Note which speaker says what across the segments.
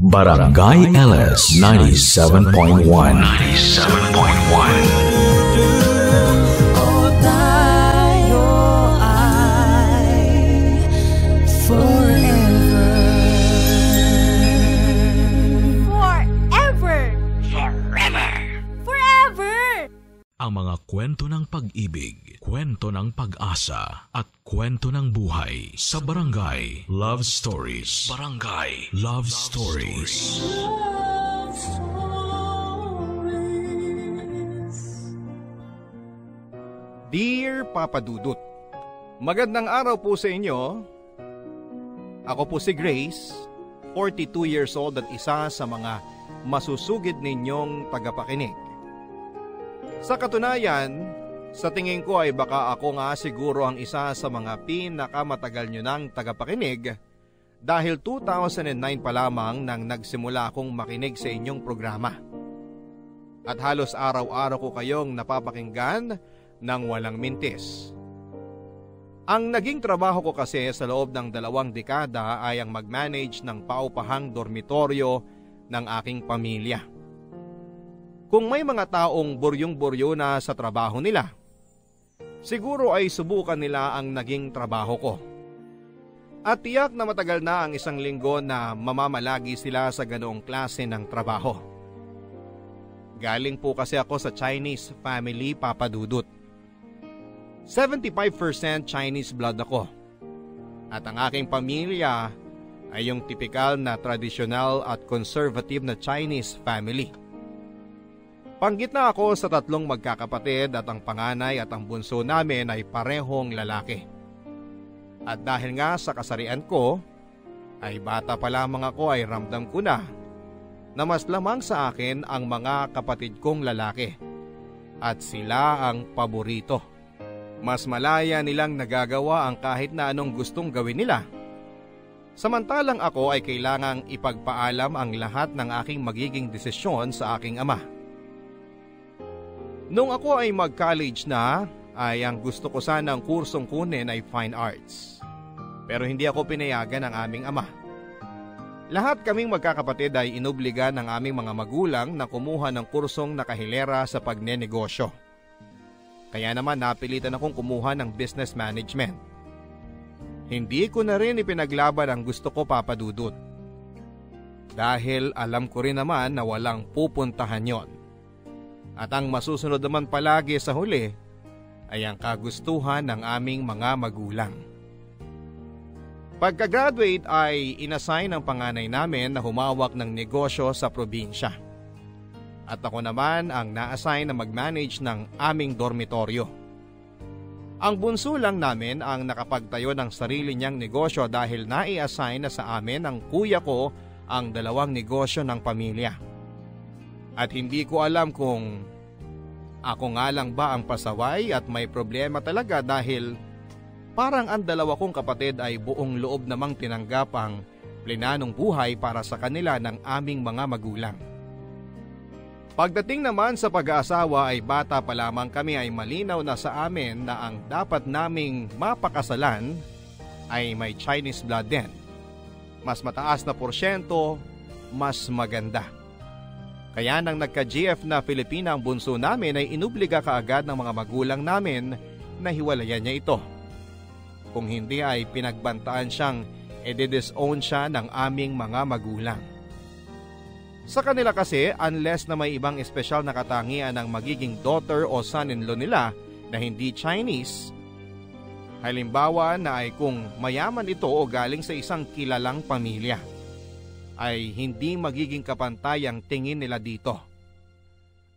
Speaker 1: Barangay LS 97.1. 97.1. Ang mga kwento ng pag-ibig, kwento ng pag-asa, at kwento ng buhay sa Barangay Love Stories. Barangay Love Stories. Love
Speaker 2: Stories. Dear Papa Dudut, magandang araw po sa inyo. Ako po si Grace, 42 years old at isa sa mga masusugid ninyong tagapakinig. Sa katunayan, sa tingin ko ay baka ako nga siguro ang isa sa mga pinakamatagal nyo ng tagapakinig dahil 2009 pa lamang nang nagsimula akong makinig sa inyong programa. At halos araw-araw ko kayong napapakinggan ng walang mintis. Ang naging trabaho ko kasi sa loob ng 2 dekada ay ang mag-manage ng paupahang dormitoryo ng aking pamilya. Kung may mga taong buryong-buryo na sa trabaho nila, siguro ay subukan nila ang naging trabaho ko. At tiyak na matagal na ang 1 linggo na mamamalagi sila sa ganoong klase ng trabaho. Galing po kasi ako sa Chinese family, Papa Dudut. 75% Chinese blood ako. At ang aking pamilya ay yung tipikal na tradisyonal at conservative na Chinese family. Panggitna ako sa 3 magkakapatid at ang panganay at ang bunso namin ay parehong lalaki. At dahil nga sa kasarian ko, ay bata pa lamang ako ay ramdam ko na mas lamang sa akin ang mga kapatid kong lalaki. At sila ang paborito. Mas malaya nilang nagagawa ang kahit na anong gustong gawin nila. Samantalang ako ay kailangang ipagpaalam ang lahat ng aking magiging desisyon sa aking ama. Nung ako ay mag-college na, ay ang gusto ko sanang kursong kunin ay Fine Arts. Pero hindi ako pinayagan ng aming ama. Lahat kaming magkakapatid ay inobliga ng aming mga magulang na kumuha ng kursong nakahilera sa pagnenegosyo. Kaya naman napilitan akong kumuha ng business management. Hindi ko na rin ipinaglaban ang gusto ko, Papa Dudut. Dahil alam ko rin naman na walang pupuntahan yon. At ang masusunod naman palagi sa huli ay ang kagustuhan ng aming mga magulang. Pagka-graduate ay inassign ng panganay namin na humawak ng negosyo sa probinsya. At ako naman ang na-assign na mag-manage ng aming dormitoryo. Ang bunso lang namin ang nakapagtayo ng sarili niyang negosyo dahil nai-assign na sa amin ng kuya ko ang 2 negosyo ng pamilya. At hindi ko alam kung ako nga lang ba ang pasaway at may problema talaga dahil parang ang 2 kong kapatid ay buong loob namang tinanggap ang plenanong buhay para sa kanila ng aming mga magulang. Pagdating naman sa pag-aasawa ay bata pa lamang kami ay malinaw na sa amin na ang dapat naming mapakasalan ay may Chinese blood din. Mas mataas na porsyento, mas maganda. Kaya nang nagka-GF na Pilipina ang bunso namin ay inubliga kaagad ng mga magulang namin na hiwalayan niya ito. Kung hindi ay pinagbantaan siyang edi-disown siya ng aming mga magulang. Sa kanila kasi, unless na may ibang espesyal na katangian ng magiging daughter o son-in-law nila na hindi Chinese, halimbawa na ay kung mayaman ito o galing sa isang kilalang pamilya, ay hindi magiging kapantay ang tingin nila dito.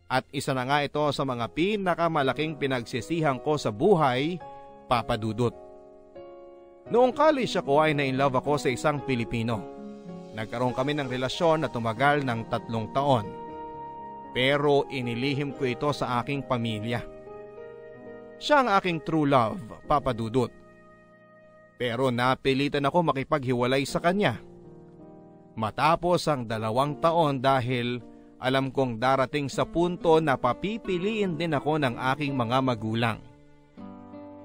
Speaker 2: At isa na nga ito sa mga pinakamalaking pinagsisihan ko sa buhay, Papa Dudut. Noong college ako ay na-inlove ako sa isang Pilipino. Nagkaroon kami ng relasyon na tumagal ng 3 taon. Pero inilihim ko ito sa aking pamilya. Siya ang aking true love, Papa Dudut. Pero napilitan ako makipaghiwalay sa kanya. Matapos ang 2 taon dahil alam kong darating sa punto na papipiliin din ako ng aking mga magulang.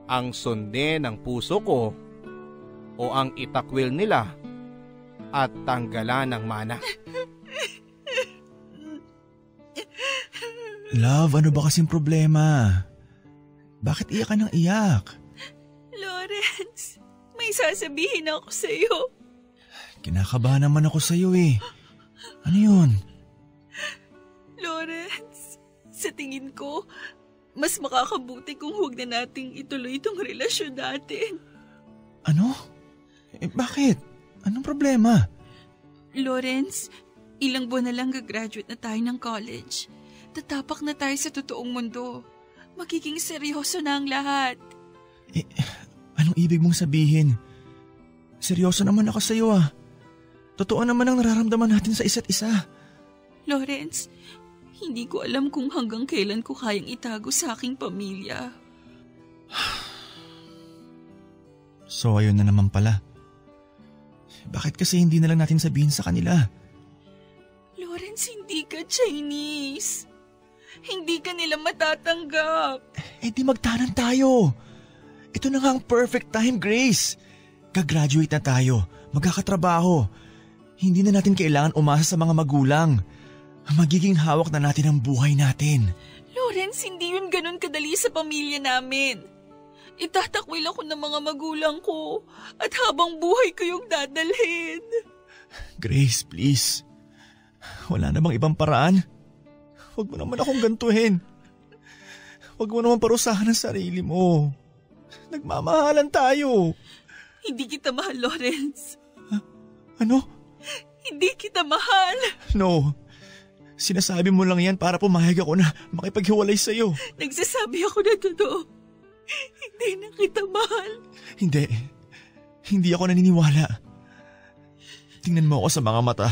Speaker 2: Ang sundin ng puso ko o ang itakwil nila at tanggalan ng mana.
Speaker 3: Love, ano ba kasing problema? Bakit iyak ka ng iyak?
Speaker 4: Lawrence, may sasabihin ako sa'yo.
Speaker 3: Kinakabahan naman ako sa'yo eh. Ano yun?
Speaker 4: Lawrence, sa tingin ko, mas makakabuti kung huwag na nating ituloy itong relasyon natin.
Speaker 3: Ano? Bakit? Anong problema?
Speaker 4: Lawrence, ilang buwan na lang gagraduate na tayo ng college. Tatapak na tayo sa totoong mundo. Magiging seryoso na ang lahat.
Speaker 3: Anong ibig mong sabihin? Seryoso naman ako sa'yo ah. Totoo naman ang nararamdaman natin sa isa't isa.
Speaker 4: Lawrence, hindi ko alam kung hanggang kailan ko kayang itago sa aking pamilya.
Speaker 3: So ayun na naman pala. Bakit kasi hindi na lang natin sabihin sa kanila?
Speaker 4: Lawrence, hindi ka Chinese. Hindi ka nila matatanggap.
Speaker 3: Di magtanan tayo. Ito na nga ang perfect time, Grace. Gagraduate na tayo, magkakatrabaho. Hindi na natin kailangan umasa sa mga magulang. Magiging hawak na natin ang buhay natin.
Speaker 4: Lawrence, hindi yun ganun kadali sa pamilya namin. Itatakwil ako ng mga magulang ko at habang buhay ko yung dadalhin.
Speaker 3: Grace, please. Wala na bang ibang paraan? Huwag mo naman akong gantuhin. Huwag mo naman parusahan ang sarili mo. Nagmamahalan tayo.
Speaker 4: Hindi kita mahal, Lawrence.
Speaker 3: Ano?
Speaker 4: Hindi kita mahal.
Speaker 3: No. Sinasabi mo lang yan para pumayag ako na makipaghiwalay sa'yo.
Speaker 4: Nagsasabi ako na totoo. Hindi na kita mahal.
Speaker 3: Hindi. Hindi ako naniniwala. Tingnan mo ako sa mga mata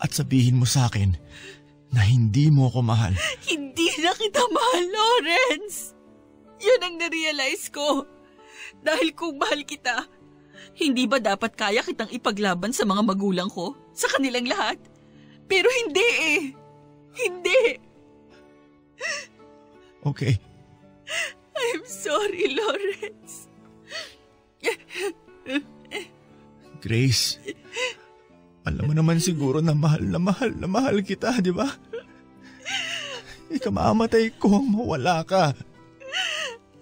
Speaker 3: at sabihin mo sa akin na hindi mo ako mahal.
Speaker 4: Hindi na kita mahal, Lawrence. Yun ang narealize ko. Dahil kung mahal kita, hindi ba dapat kaya kitang ipaglaban sa mga magulang ko? Sa kanilang lahat? Pero hindi eh. Hindi.
Speaker 3: Okay.
Speaker 4: I'm sorry, Lawrence.
Speaker 3: Grace, alam mo naman siguro na mahal kita, di ba? Ikamamatay ko ang mawala ka.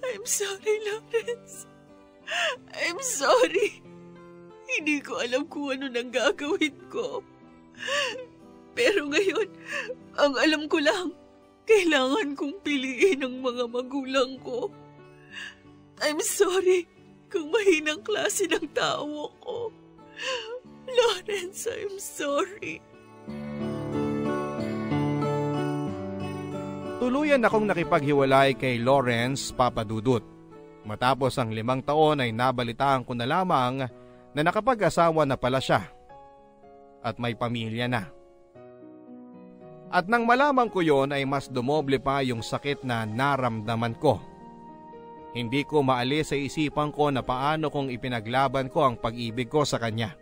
Speaker 4: I'm sorry, Lawrence. I'm sorry. Hindi ko alam kung ano nang gagawin ko. Pero ngayon, ang alam ko lang, kailangan kong piliin ang mga magulang ko. I'm sorry kung mahinang klase ng tao ko. Lawrence, I'm sorry.
Speaker 2: Tuluyan akong nakipaghiwalay kay Lawrence Papadudut. Matapos ang 5 taon ay nabalitaan ko na lamang na nakapag-asawa na pala siya at may pamilya na. At nang malaman ko yon ay mas dumoble pa yung sakit na naramdaman ko. Hindi ko maalis sa isipan ko na paano kung ipinaglaban ko ang pag-ibig ko sa kanya.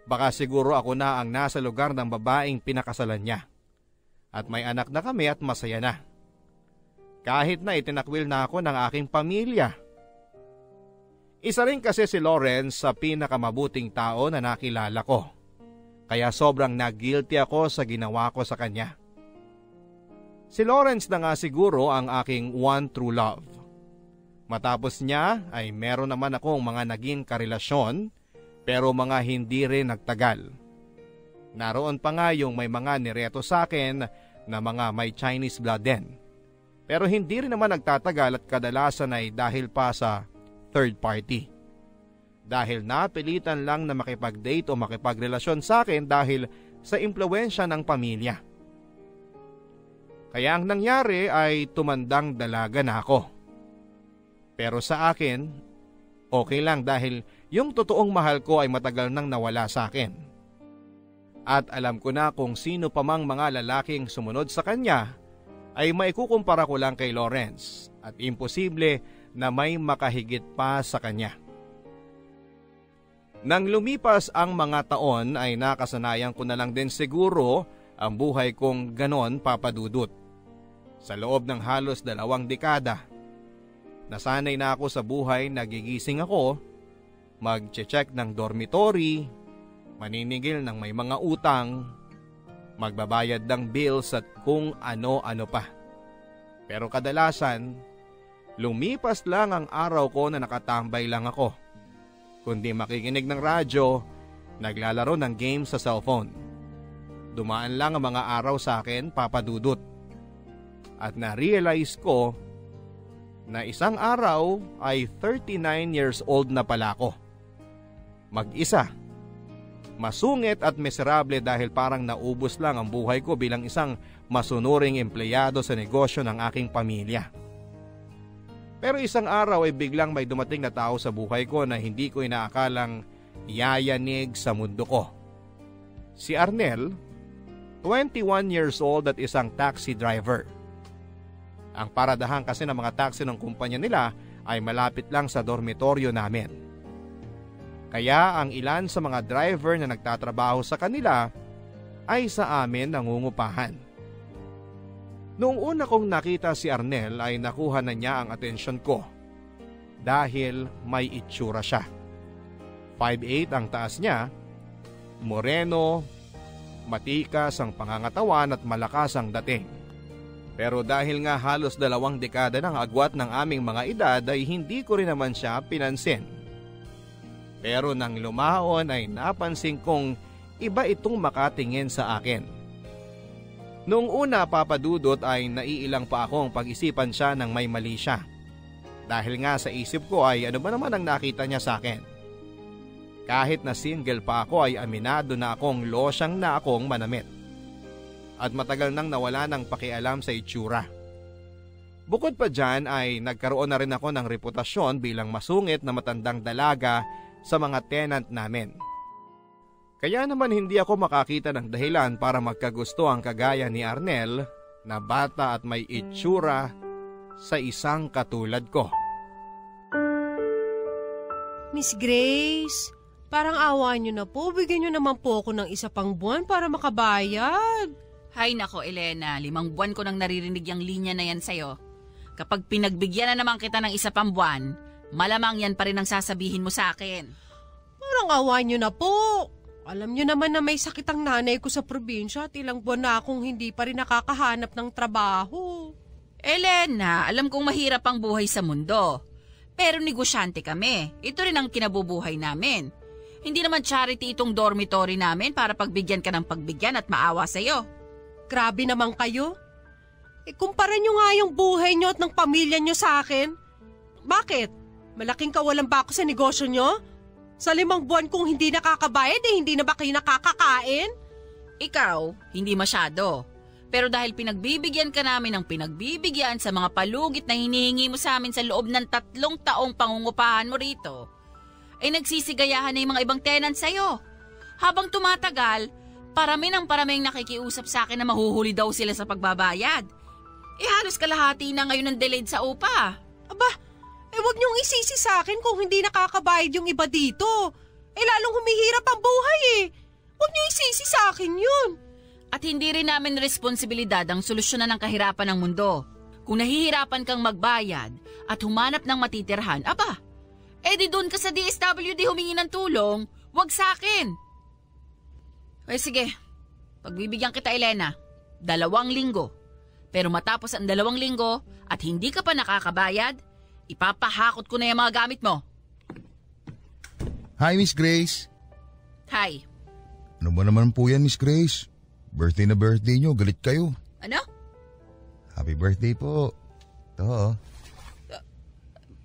Speaker 2: Baka siguro ako na ang nasa lugar ng babaeng pinakasalan niya. At may anak na kami at masaya na. Kahit na itinakwil na ako ng aking pamilya. Isa rin kasi si Lawrence sa pinakamabuting tao na nakilala ko. Kaya sobrang nag-guilty ako sa ginawa ko sa kanya. Si Lawrence na nga siguro ang aking one true love. Matapos niya ay meron naman akong mga naging karelasyon pero mga hindi rin nagtagal. Naroon pa nga yung may mga nireto sa akin na mga may Chinese blood din. Pero hindi rin naman nagtatagal at kadalasan ay dahil pa sa third party. Dahil napilitan lang na makipag-date o makipagrelasyon sa akin dahil sa impluwensya ng pamilya. Kaya ang nangyari ay tumandang dalaga na ako. Pero sa akin, okay lang dahil yung totoong mahal ko ay matagal nang nawala sa akin. At alam ko na kung sino pa mang mga lalaking sumunod sa kanya ay maikukumpara ko lang kay Lawrence at imposible na may makahigit pa sa kanya. Nang lumipas ang mga taon ay nakasanayan ko na lang din siguro ang buhay kong ganon papadudot. Sa loob ng halos 2 dekada, nasanay na ako sa buhay na gigising ako, mag-check ng dormitory, maniningil ng may mga utang, magbabayad ng bills at kung ano-ano pa. Pero kadalasan, lumipas lang ang araw ko na nakatambay lang ako, kundi makikinig ng radyo, naglalaro ng game sa cellphone. Dumaan lang ang mga araw sa akin, Papa Dudut. At na-realize ko na isang araw ay 39 years old na pala ako. Mag-isa. Masungit at miserable dahil parang naubos lang ang buhay ko bilang isang masunuring empleyado sa negosyo ng aking pamilya. Pero isang araw ay biglang may dumating na tao sa buhay ko na hindi ko inaakalang yayanig sa mundo ko. Si Arnel, 21 years old at isang taxi driver. Ang paradahan kasi ng mga taxi ng kumpanya nila ay malapit lang sa dormitoryo namin. Kaya ang ilan sa mga driver na nagtatrabaho sa kanila ay sa amin nangungupahan. Noong una kong nakita si Arnel ay nakuha na niya ang atensyon ko dahil may itsura siya. 5'8" ang taas niya, moreno, matikas ang pangangatawan at malakas ang dating. Pero dahil nga halos 2 dekada ng agwat ng aming mga edad ay hindi ko rin naman siya pinansin. Pero nang lumaon ay napansin kong iba itong makatingin sa akin. Noong una, Papa Dudut, ay naiilang pa akong pag-isipan siya ng may mali siya. Dahil nga sa isip ko ay ano ba naman ang nakita niya sa akin. Kahit na single pa ako ay aminado na akong losyang na akong manamit. At matagal nang nawala ng pakialam sa itsura. Bukod pa dyan ay nagkaroon na rin ako ng reputasyon bilang masungit na matandang dalaga sa mga tenant namin. Kaya naman hindi ako makakita ng dahilan para magkagusto ang kagaya ni Arnel na bata at may itsura sa isang katulad ko.
Speaker 5: Miss Grace, parang awa niyo na po. Bigyan niyo naman po ako ng 1 pang buwan para makabayad.
Speaker 6: Hay nako Elena, 5 buwan ko nang naririnig yung linya na yan sa'yo. Kapag pinagbigyan na naman kita ng 1 pang buwan, malamang yan pa rin ang sasabihin mo sa akin.
Speaker 5: Parang awa niyo na po. Alam niyo naman na may sakit ang nanay ko sa probinsya at ilang buwan na akong hindi pa rin nakakahanap ng trabaho.
Speaker 6: Elena, alam kong mahirap ang buhay sa mundo. Pero negosyante kami. Ito rin ang kinabubuhay namin. Hindi naman charity itong dormitory namin para pagbigyan ka ng pagbigyan at maawa sa'yo.
Speaker 5: Grabe naman kayo. Kumpara niyo nga yung buhay niyo at ng pamilya niyo sa akin. Bakit? Malaking kawalan ba ako sa negosyo niyo? Sa 5 buwan kong hindi nakakabayad hindi na ba kayo nakakakain?
Speaker 6: Ikaw, hindi masyado. Pero dahil pinagbibigyan ka namin ng pinagbibigyan sa mga palugit na hinihingi mo sa amin sa loob ng 3 taong pangungupahan mo rito, ay nagsisigayahan na yung mga ibang tenant sa'yo. Habang tumatagal, parami ng paraming nakikiusap sa akin na mahuhuli daw sila sa pagbabayad. Halos kalahati na ngayon ng delayed sa upa.
Speaker 5: Aba, wag niyong isisi sa akin kung hindi nakakabayad yung iba dito. Lalong humihirap ang buhay Wag niyong isisi sa akin yun.
Speaker 6: At hindi rin namin responsibilidad ang solusyonan ng kahirapan ng mundo. Kung nahihirapan kang magbayad at humanap ng matitirhan, aba, di doon ka sa DSWD humingi ng tulong, wag sa akin. Sige, pagbibigyan kita Elena, 2 linggo. Pero matapos ang 2 linggo at hindi ka pa nakakabayad, ipapahakot ko na yung mga gamit mo.
Speaker 7: Hi, Miss Grace.
Speaker 6: Hi.
Speaker 7: Ano ba naman po yan, Miss Grace? Birthday na birthday nyo, galit kayo.
Speaker 6: Ano?
Speaker 7: Happy birthday po. Ito.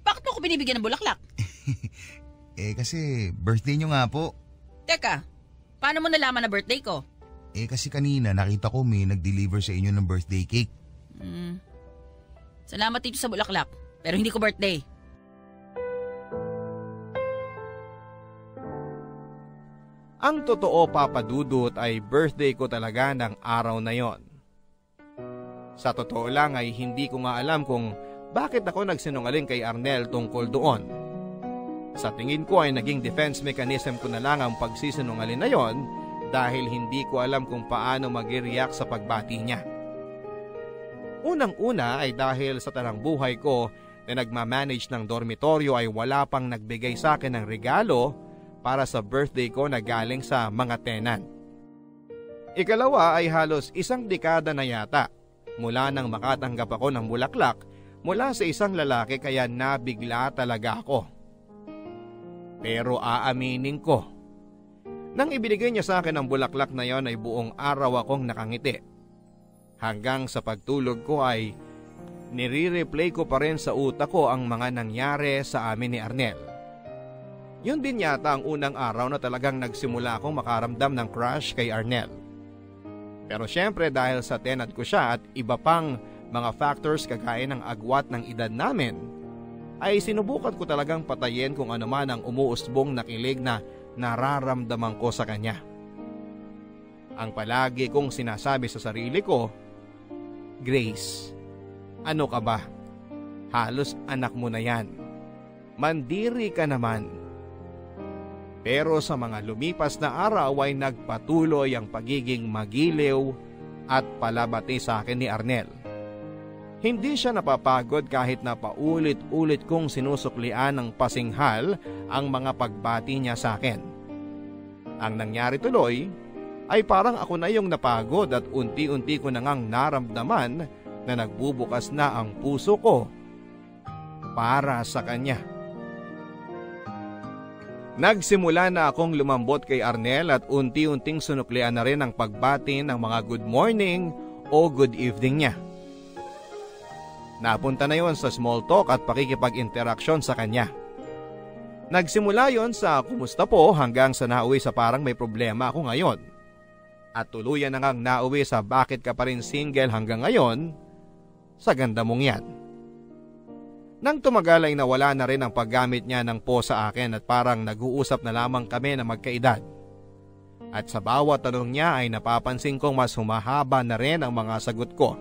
Speaker 6: Bakit mo ko binibigyan ng bulaklak?
Speaker 7: Kasi birthday nyo nga po.
Speaker 6: Teka, paano mo nalaman na birthday ko?
Speaker 7: Kasi kanina nakita ko may nag-deliver sa inyo ng birthday cake.
Speaker 6: Salamat dito sa bulaklak, pero hindi ko birthday.
Speaker 2: Ang totoo, Papa Dudut, ay birthday ko talaga ng araw na yon. Sa totoo lang ay hindi ko nga alam kung bakit ako nagsinungaling kay Arnel tungkol doon. Sa tingin ko ay naging defense mechanism ko na lang ang pagsisinungaling na yon dahil hindi ko alam kung paano mag-react sa pagbati niya. Unang-una ay dahil sa tanang buhay ko na nagmamanage ng dormitoryo ay wala pang nagbigay sa akin ng regalo para sa birthday ko na galing sa mga tenant. Ikalawa ay halos 1 dekada na yata mula nang makatanggap ako ng bulaklak mula sa isang lalaki kaya nabigla talaga ako. Pero aaminin ko, nang ibinigay niya sa akin ang bulaklak na yon ay buong araw akong nakangiti. Hanggang sa pagtulog ko ay nire-replay ko pa rin sa utak ko ang mga nangyari sa amin ni Arnel. Yun din yata ang unang araw na talagang nagsimula akong makaramdam ng crush kay Arnel. Pero syempre dahil sa tenad ko siya at iba pang mga factors kagaya ng agwat ng edad namin, ay sinubukan ko talagang patayin kung ano man ang umuusbong na kilig na nararamdaman ko sa kanya. Ang palagi kong sinasabi sa sarili ko, Grace, ano ka ba? Halos anak mo na yan. Mandiri ka naman. Pero sa mga lumipas na araw ay nagpatuloy ang pagiging magiliw at palabati sa akin ni Arnel. Hindi siya napapagod kahit na paulit-ulit kong sinusuklian ng pasinghal ang mga pagbati niya sa akin. Ang nangyari tuloy ay parang ako na yung napagod at unti-unti ko na ngang naramdaman na nagbubukas na ang puso ko para sa kanya. Nagsimula na akong lumambot kay Arnel at unti-unting sunuklian na rin ang pagbati ng mga good morning o good evening niya. Napunta na yon sa small talk at pakikipag-interaksyon sa kanya. Nagsimula yon sa kumusta po hanggang sa nauwi sa parang may problema ako ngayon. At tuluyan na ngang nauwi sa bakit ka pa rin single hanggang ngayon sa ganda mong yan. Nang tumagal ay nawala na rin ang paggamit niya ng po sa akin at parang nag-uusap na lamang kami na magkaedad. At sa bawat tanong niya ay napapansin kong mas humahaba na rin ang mga sagot ko.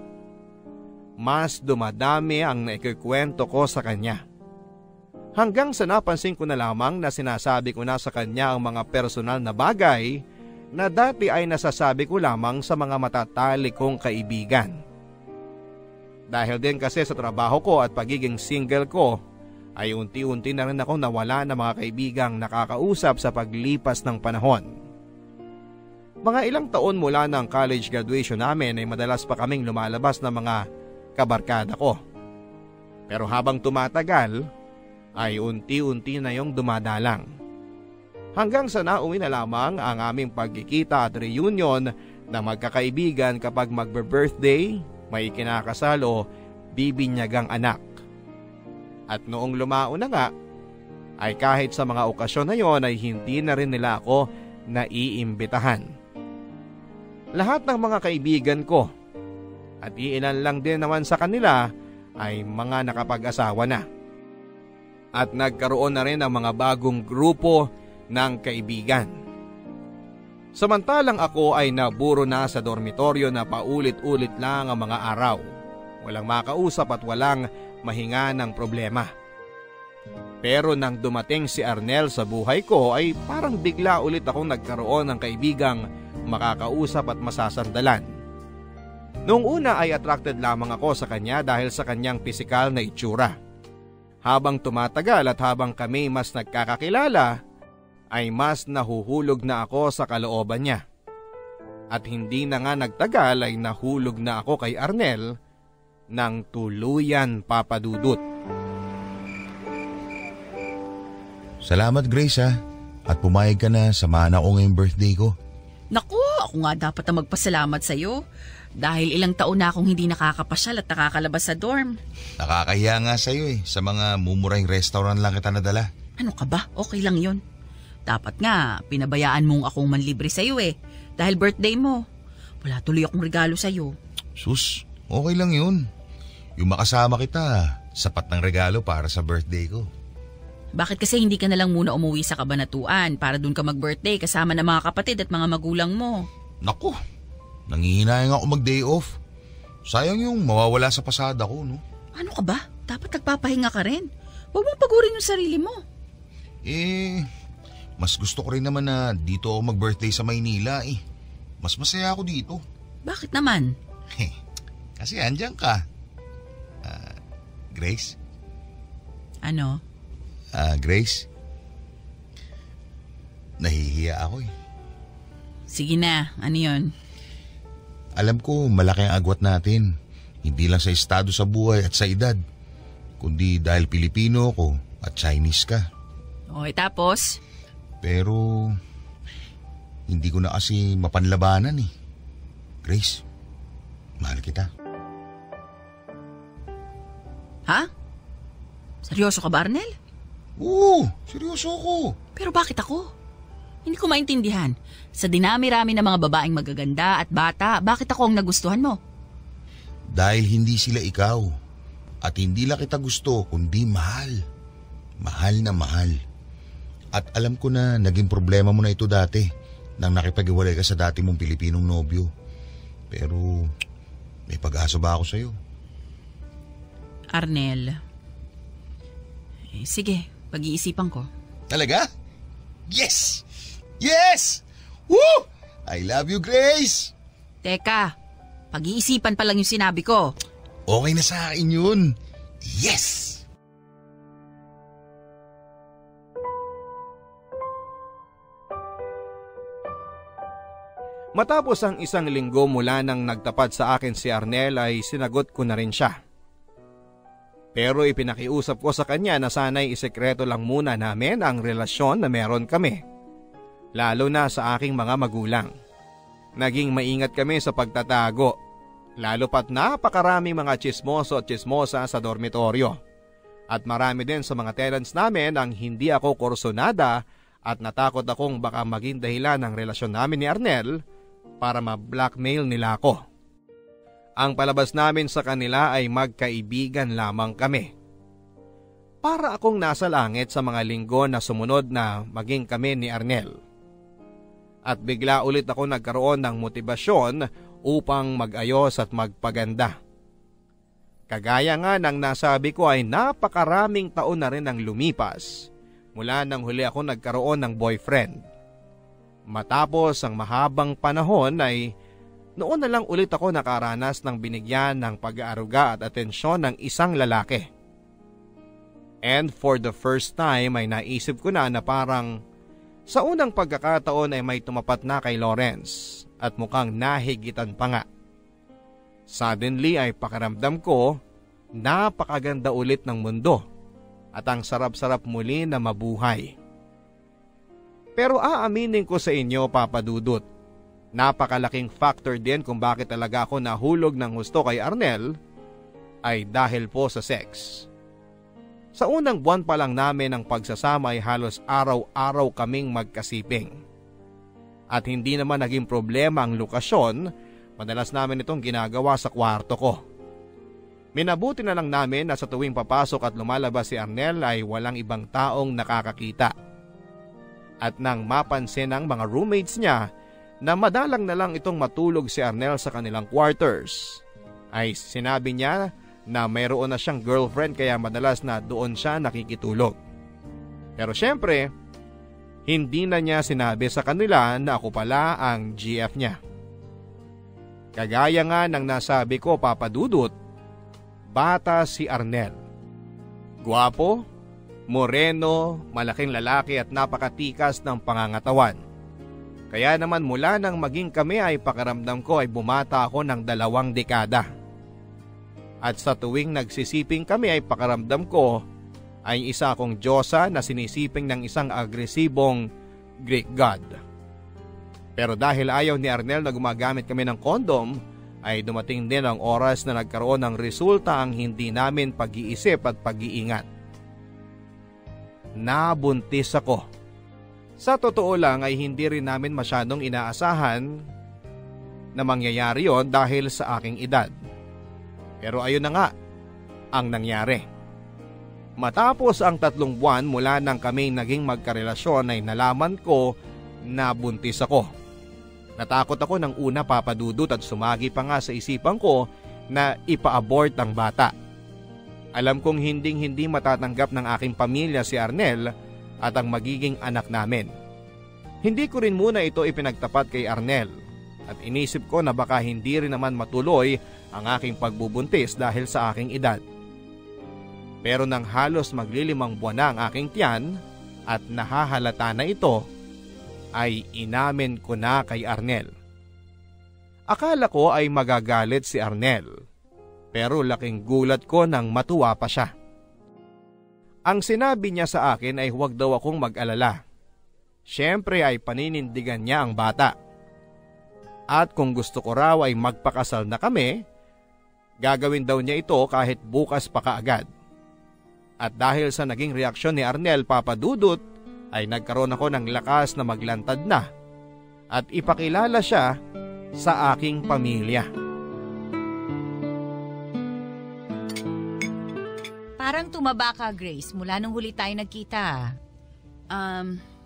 Speaker 2: Mas dumadami ang naikikwento ko sa kanya. Hanggang sa napansin ko na lamang na sinasabi ko na sa kanya ang mga personal na bagay na dati ay nasasabi ko lamang sa mga matatalik kong kaibigan. Dahil din kasi sa trabaho ko at pagiging single ko, ay unti-unti na rin akong nawala ng mga kaibigang nakakausap sa paglipas ng panahon. Mga ilang taon mula ng college graduation namin ay madalas pa kaming lumalabas ng mga kabarkada ko. Pero habang tumatagal, ay unti-unti na yung dumadalang. Hanggang sa nauwi na lamang ang aming pagkikita at reunion ng magkakaibigan kapag magbe-birthday, may kinakasal o bibinyagang anak. At noong lumao na nga, ay kahit sa mga okasyon na yon ay hindi na rin nila ako naiimbitahan. Lahat ng mga kaibigan ko at iilan lang din naman sa kanila ay mga nakapag-asawa na. At nagkaroon na rin ng mga bagong grupo ng kaibigan. Samantalang ako ay naburo na sa dormitoryo na paulit-ulit lang ang mga araw. Walang makausap at walang mahinga ng problema. Pero nang dumating si Arnel sa buhay ko ay parang bigla ulit akong nagkaroon ng kaibigang makakausap at masasandalan. Noong una ay attracted lamang ako sa kanya dahil sa kanyang pisikal na itsura. Habang tumatagal at habang kami mas nagkakakilala, ay mas nahuhulog na ako sa kalooban niya. At hindi na nga nagtagal ay nahulog na ako kay Arnel ng tuluyan, Papa Dudut.
Speaker 7: Salamat Grace ha, at pumayag ka na samahan ako ngayong birthday ko.
Speaker 6: Naku, ako nga dapat na magpasalamat sa'yo. Dahil ilang taon na akong hindi nakakapasyal at nakakalabas sa dorm.
Speaker 7: Nakakahiya nga sa'yo sa mga mumurahing restaurant lang kita nadala.
Speaker 6: Ano ka ba? Okay lang yun. Dapat nga, pinabayaan mong akong manlibre sa'yo dahil birthday mo. Wala tuloy akong regalo sa'yo.
Speaker 7: Sus, okay lang yun. Yung makasama kita, sapat ng regalo para sa birthday ko.
Speaker 6: Bakit kasi hindi ka na lang muna umuwi sa Kabanatuan para dun ka mag-birthday kasama ng mga kapatid at mga magulang mo?
Speaker 7: Naku, nangihinayang ako mag-day off. Sayang yung mawawala sa pasada ko, no?
Speaker 6: Ano ka ba? Dapat nagpapahinga ka rin. Huwag mong pagurin yung sarili mo.
Speaker 7: Mas gusto ko rin naman na dito ako mag-birthday sa Maynila Mas masaya ako dito.
Speaker 6: Bakit naman?
Speaker 7: Kasi andyan ka. Grace?
Speaker 6: Ano?
Speaker 7: Grace? Nahihiya ako
Speaker 6: Sige na, ano yun?
Speaker 7: Alam ko malaki ang agwat natin. Hindi lang sa estado sa buhay at sa edad, kundi dahil Pilipino ko at Chinese ka.
Speaker 6: O, tapos?
Speaker 7: Pero hindi ko na kasi mapanlabanan eh. Grace, mahal kita.
Speaker 6: Ha? Seryoso ka ba, Arnel?
Speaker 7: Oo, seryoso ako.
Speaker 6: Pero bakit ako? Hindi ko maintindihan. Sa dinami-rami ng mga babaeng magaganda at bata, bakit ako ang nagustuhan mo?
Speaker 7: Dahil hindi sila ikaw. At hindi lang kita gusto, kundi mahal. Mahal na mahal. At alam ko na naging problema mo na ito dati nang nakipag-iwalay ka sa dati mong Pilipinong nobyo. Pero may pag-asa ba ako sa'yo?
Speaker 6: Arnel, sige, pag-iisipan ko.
Speaker 7: Talaga? Yes! Yes! Woo! I love you, Grace!
Speaker 6: Teka, pag-iisipan pa lang yung sinabi ko.
Speaker 7: Okay na sa akin yun. Yes!
Speaker 2: Matapos ang isang linggo mula nang nagtapat sa akin si Arnel ay sinagot ko na rin siya. Pero ipinakiusap ko sa kanya na sana'y isekreto lang muna namin ang relasyon na meron kami. Lalo na sa aking mga magulang. Naging maingat kami sa pagtatago. Lalo pat napakaraming mga tsismoso at tsismosa sa dormitoryo. At marami din sa mga tenants namin ang hindi ako kursonada at natakot akong baka maging dahilan ng relasyon namin ni Arnel para ma-blackmail nila ako. Ang palabas namin sa kanila ay magkaibigan lamang kami. Para akong nasa langit sa mga linggo na sumunod na maging kami ni Arnel. At bigla ulit ako nagkaroon ng motibasyon upang mag-ayos at magpaganda. Kagaya nga ng nasabi ko ay napakaraming taon na rin ang lumipas mula nang huli ako nagkaroon ng boyfriend. Matapos ang mahabang panahon ay noon na lang ulit ako nakaranas ng binigyan ng pag-aaruga at atensyon ng isang lalaki. And for the first time ay naisip ko na parang sa unang pagkakataon ay may tumapat na kay Lawrence at mukhang nahigitan pa nga. Suddenly ay pakiramdam ko napakaganda ulit ng mundo at ang sarap-sarap muli na mabuhay. Pero aaminin ko sa inyo, Papa Dudut, napakalaking factor din kung bakit talaga ako nahulog ng husto kay Arnel ay dahil po sa sex. Sa unang buwan pa lang namin ng pagsasama ay halos araw-araw kaming magkasiping. At hindi naman naging problema ang lokasyon, madalas namin itong ginagawa sa kwarto ko. Minabuti na lang namin na sa tuwing papasok at lumalabas si Arnel ay walang ibang taong nakakakita. At nang mapansin ng mga roommates niya na madalang na lang itong matulog si Arnel sa kanilang quarters, ay sinabi niya na mayroon na siyang girlfriend kaya madalas na doon siya nakikitulog. Pero syempre, hindi na niya sinabi sa kanila na ako pala ang GF niya. Kagaya nga ng nasabi ko, Papa Dudut, bata si Arnel. Guwapo, moreno, malaking lalaki at napakatikas ng pangangatawan. Kaya naman mula nang maging kami ay pakiramdam ko ay bumata ako ng 2 dekada. At sa tuwing nagsisiping kami ay pakiramdam ko ay isa akong Diyosa na sinisiping ng isang agresibong Greek god. Pero dahil ayaw ni Arnel na gumagamit kami ng kondom, ay dumating din ang oras na nagkaroon ng resulta ang hindi namin pag-iisip at pag-iingat. Nabuntis ako. Sa totoo lang ay hindi rin namin masyadong inaasahan na mangyayari yon dahil sa aking edad. Pero ayun na nga ang nangyari. Matapos ang 3 buwan mula nang kami naging magkarelasyon ay nalaman ko na buntis ako. Natakot ako ng una, Papa Dudut, at sumagi pa nga sa isipan ko na ipa-abort ang bata. Alam kong hindi matatanggap ng aking pamilya si Arnel at ang magiging anak namin. Hindi ko rin muna ito ipinagtapat kay Arnel at inisip ko na baka hindi rin naman matuloy ang aking pagbubuntis dahil sa aking edad. Pero nang halos maglilimang buwan na ang aking tiyan at nahahalata na ito, ay inamin ko na kay Arnel. Akala ko ay magagalit si Arnel, pero laking gulat ko nang matuwa pa siya. Ang sinabi niya sa akin ay huwag daw akong mag-alala. Siyempre ay paninindigan niya ang bata. At kung gusto ko raw ay magpakasal na kami, gagawin daw niya ito kahit bukas pa kaagad. At dahil sa naging reaksyon ni Arnel, Papa Dudut, ay nagkaroon ako ng lakas na maglantad na at ipakilala siya sa aking pamilya.
Speaker 8: Parang tumaba ka, Grace, mula nung huli tayo nagkita.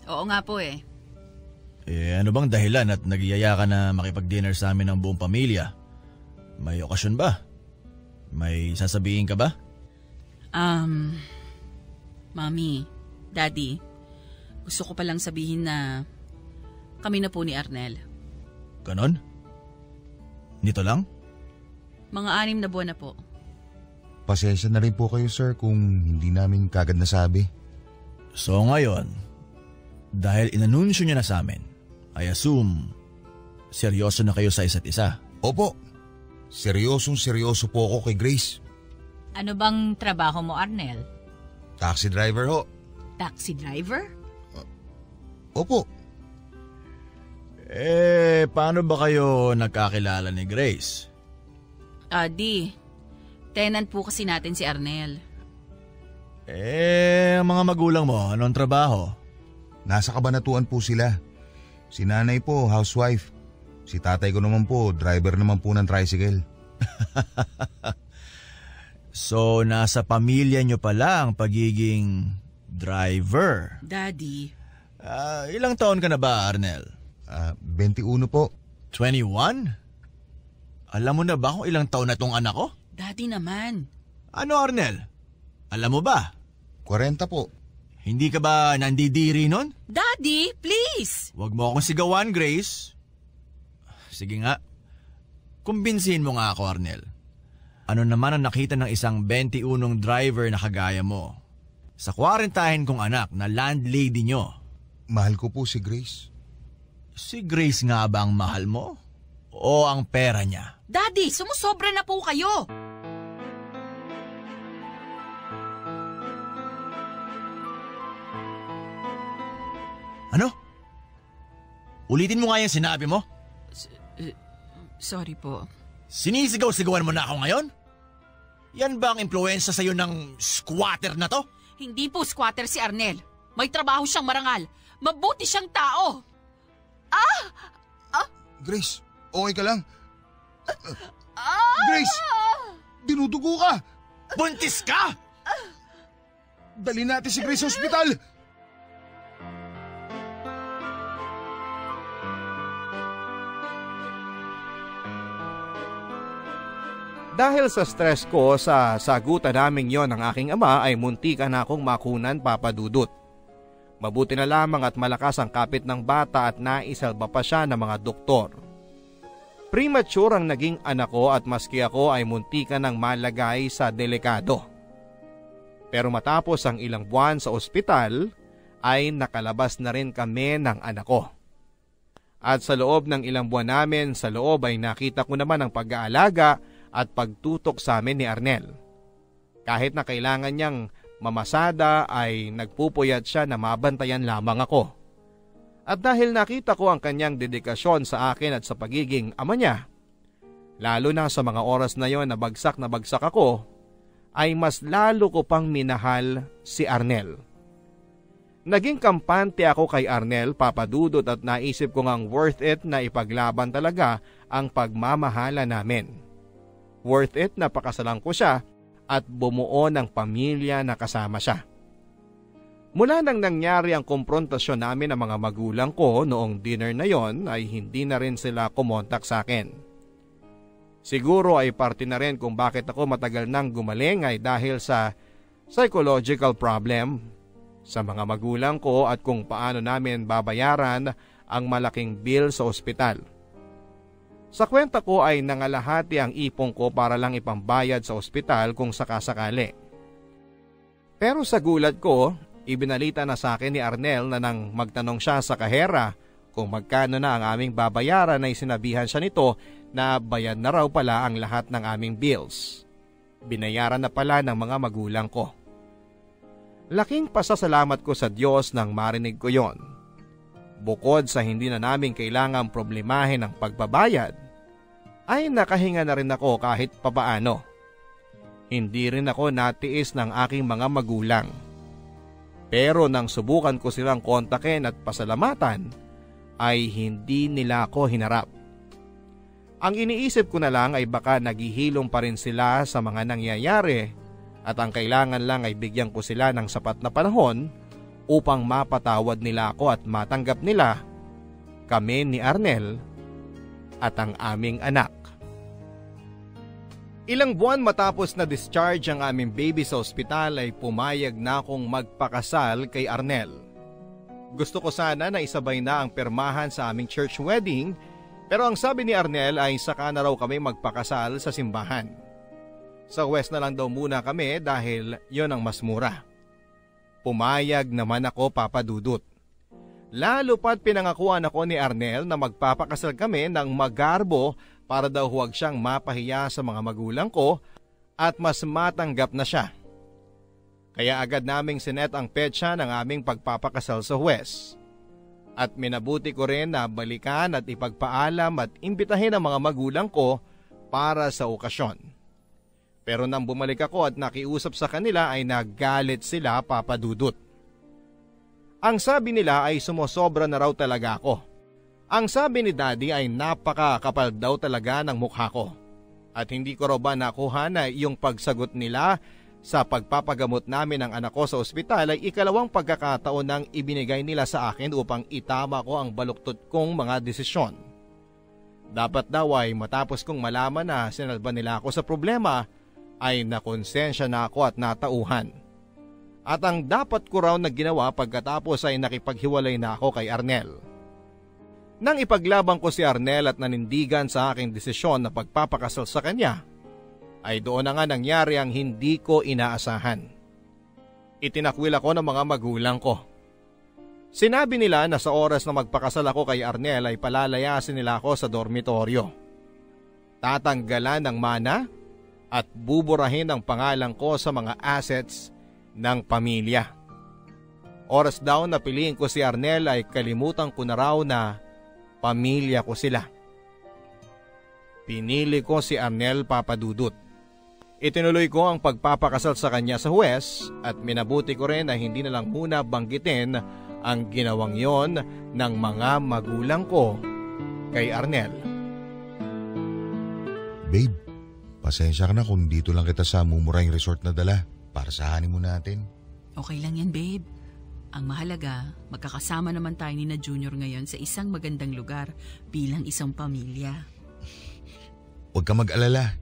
Speaker 6: Oo nga po eh.
Speaker 3: Ano bang dahilan at nagyaya ka na makipag-dinner sa amin ng buong pamilya? May okasyon ba? May sasabihin ka ba?
Speaker 6: Mami, Daddy, gusto ko palang sabihin na kami na po ni Arnel.
Speaker 3: Ganon? Nito lang?
Speaker 6: Mga 6 na buwan na po.
Speaker 7: Pasensya na rin po kayo sir kung hindi namin kagad nasabi.
Speaker 3: So ngayon, dahil inanunsyo niyo na sa amin, I assume seryoso na kayo sa isa't isa.
Speaker 7: Opo, seryoso po ako kay Grace.
Speaker 8: Ano bang trabaho mo, Arnel?
Speaker 7: Taxi driver ho.
Speaker 8: Taxi driver?
Speaker 7: Opo.
Speaker 3: Paano ba kayo nagkakilala ni Grace?
Speaker 6: Tenant po kasi natin si Arnel.
Speaker 3: Ang mga magulang mo, anong trabaho?
Speaker 7: Nasa kabanatuan po sila. Si nanay po, housewife. Si tatay ko naman po, driver naman po ng tricycle.
Speaker 3: So, nasa pamilya nyo pala ang pagiging driver.
Speaker 6: Daddy.
Speaker 3: Ilang taon ka na ba, Arnel?
Speaker 7: 21 po.
Speaker 3: 21? Alam mo na ba kung ilang taon na tong anak ko?
Speaker 6: Daddy naman.
Speaker 3: Ano, Arnel? Alam mo ba?
Speaker 7: 40 po.
Speaker 3: Hindi ka ba nandidiri nun?
Speaker 6: Daddy, please!
Speaker 3: Huwag mo akong sigawan, Grace. Sige nga. Kumbinsihin mo nga ako, Arnel. Ano naman ang nakita ng isang 21 driver na kagaya mo sa 40 kong anak na landlady nyo?
Speaker 7: Mahal ko po si Grace.
Speaker 3: Si Grace nga ba ang mahal mo? O ang pera niya?
Speaker 6: Daddy, sumusobra na po kayo!
Speaker 3: Ano? Ulitin mo nga yung sinabi mo?
Speaker 6: Sorry po.
Speaker 3: Sinisigaw-sigawan mo na ako ngayon? Yan ba ang impluensya sa'yo ng squatter na to?
Speaker 6: Hindi po squatter si Arnel. May trabaho siyang marangal. Mabuti siyang tao.
Speaker 7: Grace, okay ka lang? Grace, dinudugo ka!
Speaker 3: Buntis ka!
Speaker 7: Dali natin si Grace sa ospital!
Speaker 2: Dahil sa stress ko sa sagutan naming yon ng aking ama ay muntikan na akong makunan, Papa Dudut. Mabuti na lamang at malakas ang kapit ng bata at naisalba pa siya ng mga doktor. Premature ang naging anak ko at maski ako ay muntikan ng malagay sa delikado. Pero matapos ang ilang buwan sa ospital ay nakalabas na rin kami ng anak ko. At sa loob ng ilang buwan namin sa loob ay nakita ko naman ang pag-aalaga at pagtutok sa amin ni Arnel. Kahit na kailangan niyang mamasada ay nagpupuyat siya na mabantayan lamang ako. At dahil nakita ko ang kanyang dedikasyon sa akin at sa pagiging ama niya, lalo na sa mga oras na yon na bagsak ako, ay mas lalo ko pang minahal si Arnel. Naging kampante ako kay Arnel, Papa Dudut, at naisip ko ngang worth it na ipaglaban talaga ang pagmamahala namin. Worth it na pakasalan ko siya at bumuo ng pamilya na kasama siya. Mula nang nangyari ang komprontasyon namin ng mga magulang ko noong dinner na yon ay hindi na rin sila kumontak sa akin. Siguro ay parte na rin kung bakit ako matagal nang gumaling ay dahil sa psychological problem sa mga magulang ko at kung paano namin babayaran ang malaking bill sa ospital. Sa kwenta ko ay nangalahati ang ipon ko para lang ipambayad sa ospital kung sakasakali. Pero sa gulat ko, ibinalita na sa akin ni Arnel na nang magtanong siya sa kahera kung magkano na ang aming babayaran ay sinabihan siya nito na bayad na raw pala ang lahat ng aming bills. Binayaran na pala ng mga magulang ko. Laking pasasalamat ko sa Diyos nang marinig ko yon. Bukod sa hindi na namin kailangang problemahin ang pagbabayad, ay nakahinga na rin ako kahit papaano. Hindi rin ako natiis ng aking mga magulang. Pero nang subukan ko silang kontakin at pasalamatan, ay hindi nila ako hinarap. Ang iniisip ko na lang ay baka naghihilom pa rin sila sa mga nangyayari at ang kailangan lang ay bigyan ko sila ng sapat na panahon upang mapatawad nila ako at matanggap nila kami ni Arnel at ang aming anak. Ilang buwan matapos na discharge ang aming baby sa ospital ay pumayag na akong magpakasal kay Arnel. Gusto ko sana na isabay na ang permahan sa aming church wedding, pero ang sabi ni Arnel ay saka na raw kami magpakasal sa simbahan. Sa West na lang daw muna kami dahil yon ang mas mura. Pumayag naman ako, Papa Dudut. Lalo pa't pinangakuan ako ni Arnel na magpapakasal kami ng magarbo para daw huwag siyang mapahiya sa mga magulang ko at mas matanggap na siya. Kaya agad naming sinet ang petsa ng aming pagpapakasal sa Huwes. At minabuti ko rin na balikan at ipagpaalam at imbitahin ang mga magulang ko para sa okasyon. Pero nang bumalik ako at nakiusap sa kanila ay nagalit sila, Papa Dudut. Ang sabi nila ay sumosobra na raw talaga ako. Ang sabi ni Daddy ay napakakapal daw talaga ng mukha ko. At hindi ko raw ba nakuha na yung pagsagot nila sa pagpapagamot namin ng anak ko sa ospital ay ikalawang pagkakataon nang ibinigay nila sa akin upang itama ko ang baluktot kong mga desisyon. Dapat daw ay matapos kong malaman na sinalba nila ako sa problema ay nakonsensya na ako at natauhan. At ang dapat ko raw na ginawa pagkatapos ay nakipaghiwalay na ako kay Arnel. Nang ipaglaban ko si Arnel at nanindigan sa aking desisyon na pagpapakasal sa kanya, ay doon na nga nangyari ang hindi ko inaasahan. Itinakwil ako ng mga magulang ko. Sinabi nila na sa oras na magpakasal ako kay Arnel ay palalayasin nila ako sa dormitoryo. Tatanggalan ng mana at buburahin ang pangalan ko sa mga assets ng pamilya. Oras daw na piliin ko si Arnel ay kalimutan ko na raw na pamilya ko sila. Pinili ko si Arnel, Papa Dudut. Itinuloy ko ang pagpapakasal sa kanya sa Huwes at minabuti ko rin na hindi na lang muna banggitin ang ginawang yon ng mga magulang ko kay Arnel.
Speaker 7: Babe, pasensya ka na kung dito lang kita sa mumurahing resort na dala para sa honeymoon natin.
Speaker 6: Okay lang yan, babe. Ang mahalaga, magkakasama naman tayo ni na Junior ngayon sa isang magandang lugar bilang isang pamilya.
Speaker 7: Huwag ka mag-alala.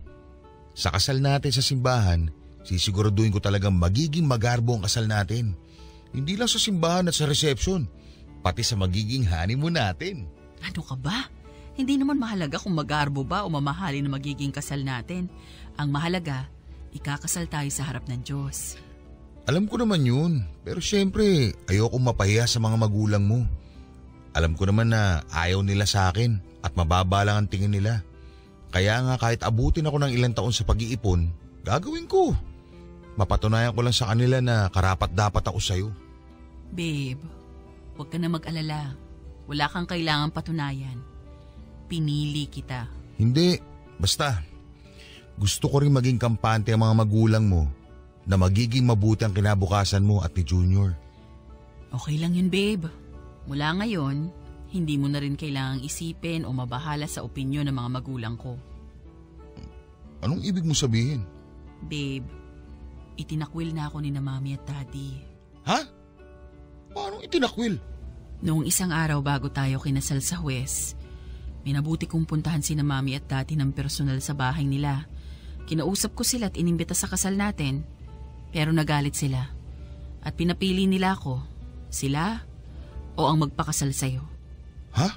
Speaker 7: Sa kasal natin sa simbahan, sisiguraduhin ko talagang magiging magarbo ang kasal natin. Hindi lang sa simbahan at sa reception, pati sa magiging honeymoon natin.
Speaker 6: Ano ka ba? Hindi naman mahalaga kung magarbo ba o mamahalin na magiging kasal natin. Ang mahalaga, ikakasal tayo sa harap ng Diyos.
Speaker 7: Alam ko naman yun, pero syempre ayokong mapahiya sa mga magulang mo. Alam ko naman na ayaw nila sa akin at mababa lang ang tingin nila. Kaya nga kahit abutin ako ng ilang taon sa pag-iipon, gagawin ko. Mapatunayan ko lang sa kanila na karapat dapat ako sa'yo.
Speaker 6: Babe, huwag ka na mag-alala. Wala kang kailangang patunayan. Pinili kita.
Speaker 7: Hindi, basta. Gusto ko rin maging kampante ang mga magulang mo na magiging mabuti ang kinabukasan mo at ni Junior.
Speaker 6: Okay lang yun, babe. Mula ngayon, hindi mo na rin kailangang isipin o mabahala sa opinyon ng mga magulang ko.
Speaker 7: Anong ibig mo sabihin?
Speaker 6: Babe, itinakwil na ako ni na Mami at Daddy.
Speaker 7: Ha? Paano itinakwil?
Speaker 6: Noong isang araw bago tayo kinasal sa Huwes, minabuti kong puntahan si na Mami at Daddy ng personal sa bahay nila. Kinausap ko sila at inimbita sa kasal natin. Pero nagalit sila. At pinapili nila ako, sila o ang magpakasal sa'yo.
Speaker 7: Ha?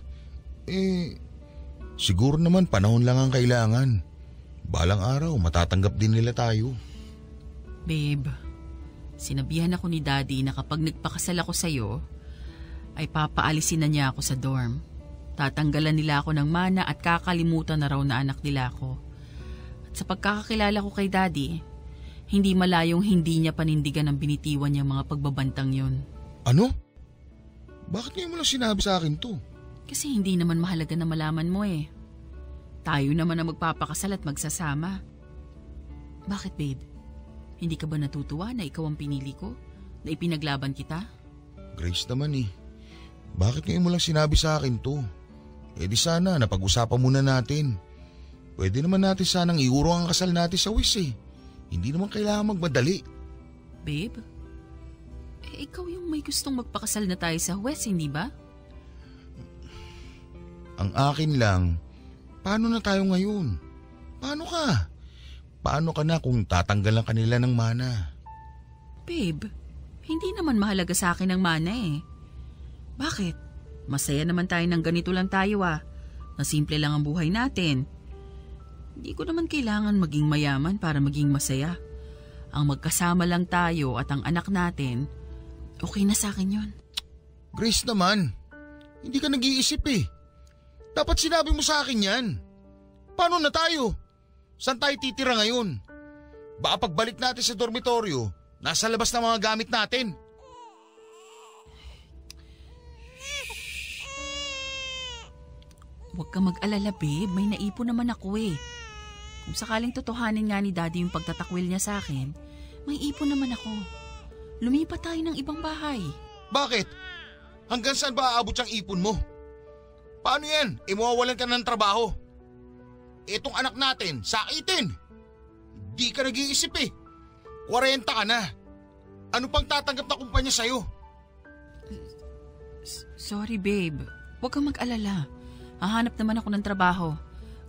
Speaker 7: Siguro naman panahon lang ang kailangan. Balang araw, matatanggap din nila tayo.
Speaker 6: Babe, sinabihan ako ni Daddy na kapag nagpakasal ako sa'yo, ay papaalisin na niya ako sa dorm. Tatanggalan nila ako ng mana at kakalimutan na raw na anak nila ako. At sa pagkakakilala ko kay Daddy, hindi malayong hindi niya panindigan ang binitiwan niyang mga pagbabantang yun.
Speaker 7: Ano? Bakit ngayon mo lang sinabi sa akin to?
Speaker 6: Kasi hindi naman mahalaga na malaman mo eh. Tayo naman ang magpapakasal at magsasama. Bakit babe? Hindi ka ba natutuwa na ikaw ang pinili ko? Na ipinaglaban kita?
Speaker 7: Grace naman eh. Bakit ngayon mo lang sinabi sa akin to? Eh di sana napag-usapan muna natin. Pwede naman natin sanang iurong ang kasal natin sa WIS eh. Hindi naman kailangan magmadali.
Speaker 6: Babe, ikaw yung may gustong magpakasal na tayo sa WIS, hindi ba?
Speaker 7: Ang akin lang, paano na tayo ngayon? Paano ka? Paano ka na kung tatanggalan ka nila ng mana?
Speaker 6: Babe, hindi naman mahalaga sa akin ang mana eh. Bakit? Masaya naman tayo ng ganito lang tayo ah. Na simple lang ang buhay natin. Hindi ko naman kailangan maging mayaman para maging masaya. Ang magkasama lang tayo at ang anak natin, okay na sa akin yun.
Speaker 7: Grace naman, hindi ka nag-iisip eh. Dapat sinabi mo sa akin yan. Paano na tayo? Saan tayo titira ngayon? Baka pagbalik natin sa dormitoryo, nasa labas na mga gamit natin.
Speaker 6: Huwag ka mag-alala babe, may naipon naman ako eh. Kung sakaling totohanin nga ni Daddy yung pagtatakwil niya sa akin, may ipon naman ako. Lumipat tayo ng ibang bahay.
Speaker 7: Bakit? Hanggang saan ba aabot yung ipon mo? Paano yan? Mawawalan ka ng trabaho. Itong anak natin, sakitin. Di ka nag-iisip eh. 40 ka na. Ano pang tatanggap na kumpanya sa'yo?
Speaker 6: Sorry babe, huwag kang mag-alala. Hahanap naman ako ng trabaho.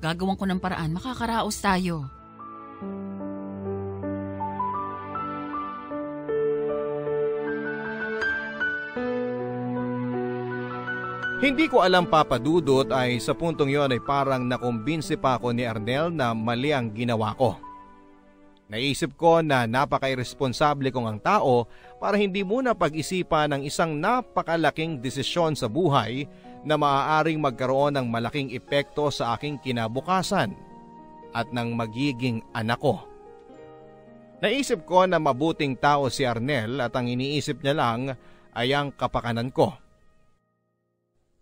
Speaker 6: Gagawin ko ng paraan, makakaraos tayo.
Speaker 2: Hindi ko alam Papa Dudut ay sa puntong yon ay parang nakumbinsi pa ako ni Arnel na mali ang ginawa ko. Naisip ko na napaka-irresponsable kong ang tao para hindi muna pag-isipan ng isang napakalaking desisyon sa buhay na maaaring magkaroon ng malaking epekto sa aking kinabukasan at ng magiging anak ko. Naisip ko na mabuting tao si Arnel at ang iniisip niya lang ay ang kapakanan ko.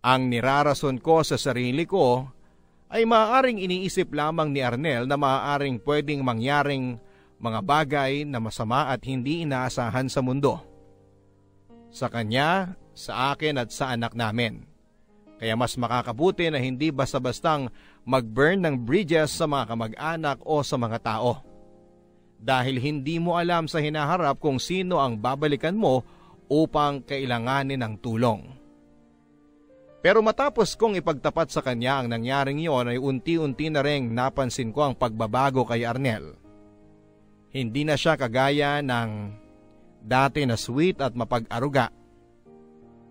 Speaker 2: Ang nirarason ko sa sarili ko ay maaaring iniisip lamang ni Arnel na maaaring pwedeng mangyaring mga bagay na masama at hindi inaasahan sa mundo. Sa kanya, sa akin at sa anak namin. Kaya mas makakabuti na hindi basta-bastang mag-burn ng bridges sa mga kamag-anak o sa mga tao. Dahil hindi mo alam sa hinaharap kung sino ang babalikan mo upang kailanganin ng tulong. Pero matapos kong ipagtapat sa kanya ang nangyaring iyon ay unti-unti na ring napansin ko ang pagbabago kay Arnel. Hindi na siya kagaya ng dati na sweet at mapag-aruga.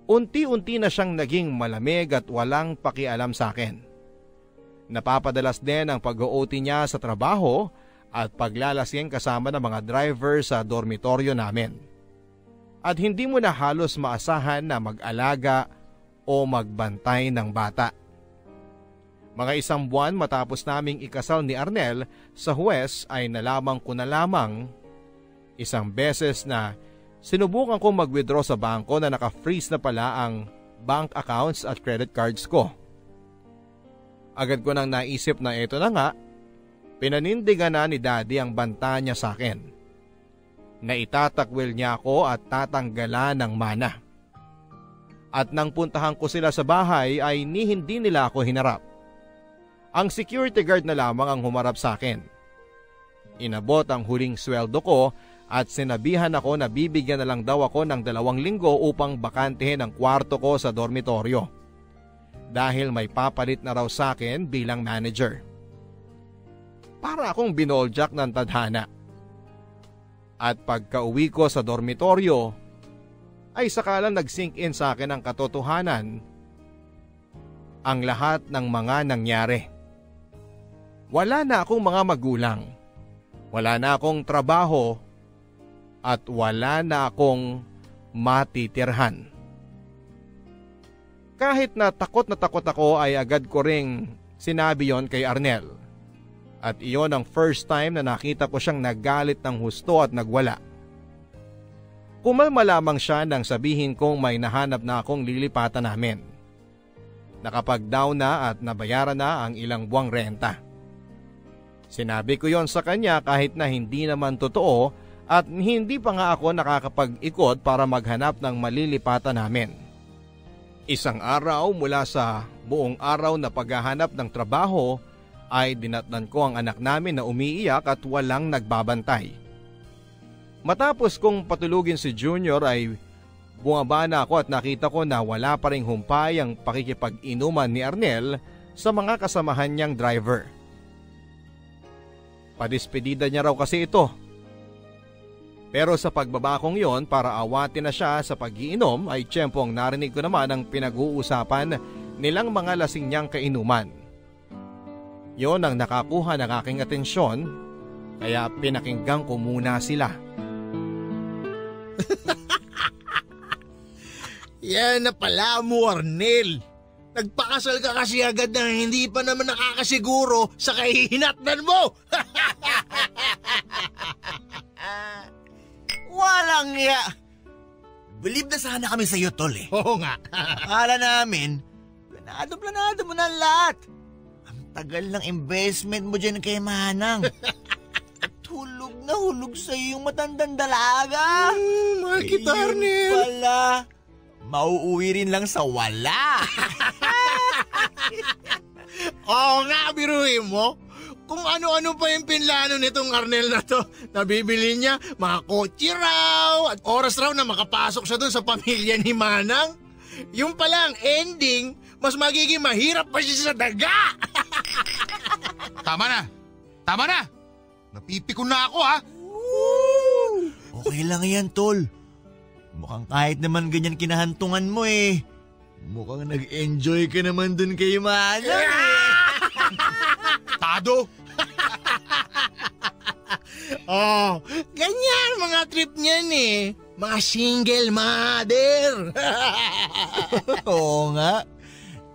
Speaker 2: Unti-unti na siyang naging malamig at walang pakialam sa akin. Napapadalas din ang pag-OT niya sa trabaho at paglalasing kasama ng mga driver sa dormitoryo namin. At hindi mo na halos maasahan na mag-alaga o magbantay ng bata. Mga 1 buwan matapos naming ikasal ni Arnel sa huwes ay nalaman ko na lamang isang beses na sinubukan kong mag-withdraw sa bangko na naka-freeze na pala ang bank accounts at credit cards ko. Agad ko nang naisip na ito na nga, pinanindigan na ni Daddy ang banta niya sa akin. Na itatakwil niya ako at tatanggalan ng mana. At nang puntahan ko sila sa bahay ay hindi nila ako hinarap. Ang security guard na lamang ang humarap sa akin. Inabot ang huling sweldo ko at sinabihan ako na bibigyan na lang daw ako ng 2 linggo upang bakantehin ang kwarto ko sa dormitoryo. Dahil may papalit na raw sa akin bilang manager. Para akong binoljak ng tadhana. At pagka-uwi ko sa dormitoryo, ay sakalang nag-sink in sa akin ang katotohanan, ang lahat ng mga nangyari. Wala na akong mga magulang, wala na akong trabaho, at wala na akong matitirhan. Kahit na takot ako ay agad ko ring sinabi yon kay Arnel. At iyon ang first time na nakita ko siyang naggalit ng husto at nagwala. Kumalma lamang siya nang sabihin kong may nahanap na akong lilipatan namin. Nakapag-down na at nabayaran na ang ilang buwang renta. Sinabi ko yon sa kanya kahit na hindi naman totoo at hindi pa nga ako nakakapag-ikot para maghanap ng malilipatan namin. Isang araw mula sa buong araw na paghahanap ng trabaho ay dinatnan ko ang anak namin na umiiyak at walang nagbabantay. Matapos kong patulugin si Junior ay bumaba na ako at nakita ko na wala pa ring humpay ang pakikipag-inuman ni Arnel sa mga kasamahan niyang driver. Padispedida niya raw kasi ito. Pero sa pagbaba kong yon para awatin na siya sa pag-iinom ay tiyempong narinig ko naman ang pinag-uusapan nilang mga lasing niyang kainuman. Yon ang nakakuha ng aking atensyon kaya pinakinggan ko muna sila.
Speaker 9: Yan na pala mo, Arnel. Nagpakasal ka kasi agad na hindi pa naman nakakasiguro sa kahihinatnan mo.
Speaker 3: Walang ya. Believe na sana kami sa iyo, tol eh.
Speaker 9: Oo nga.
Speaker 3: Akala namin, planado mo na lahat. Ang tagal ng investment mo dyan kay Manang. At hulog na hulog sa iyo yung matandang dalaga.
Speaker 9: Mahal kita, Arnel.
Speaker 3: Pala, mauuwi rin lang sa wala.
Speaker 9: Oo nga, biruin mo. Kung ano-ano pa yung pinlano nitong Arnel na to, nabibili niya, mga kotse raw, at oras raw na makapasok siya dun sa pamilya ni Manang. Yung palang ending, mas magiging mahirap pa siya sa daga.
Speaker 7: Tama na! Napipikon na ako ha!
Speaker 3: Okay lang yan, tol. Mukhang kahit naman ganyan kinahantungan mo eh. Mukhang nag-enjoy ka naman dun kay Manang.
Speaker 7: Tado!
Speaker 9: Oh, ganyan mga trip niyan eh. Mga single mother.
Speaker 3: Oo nga.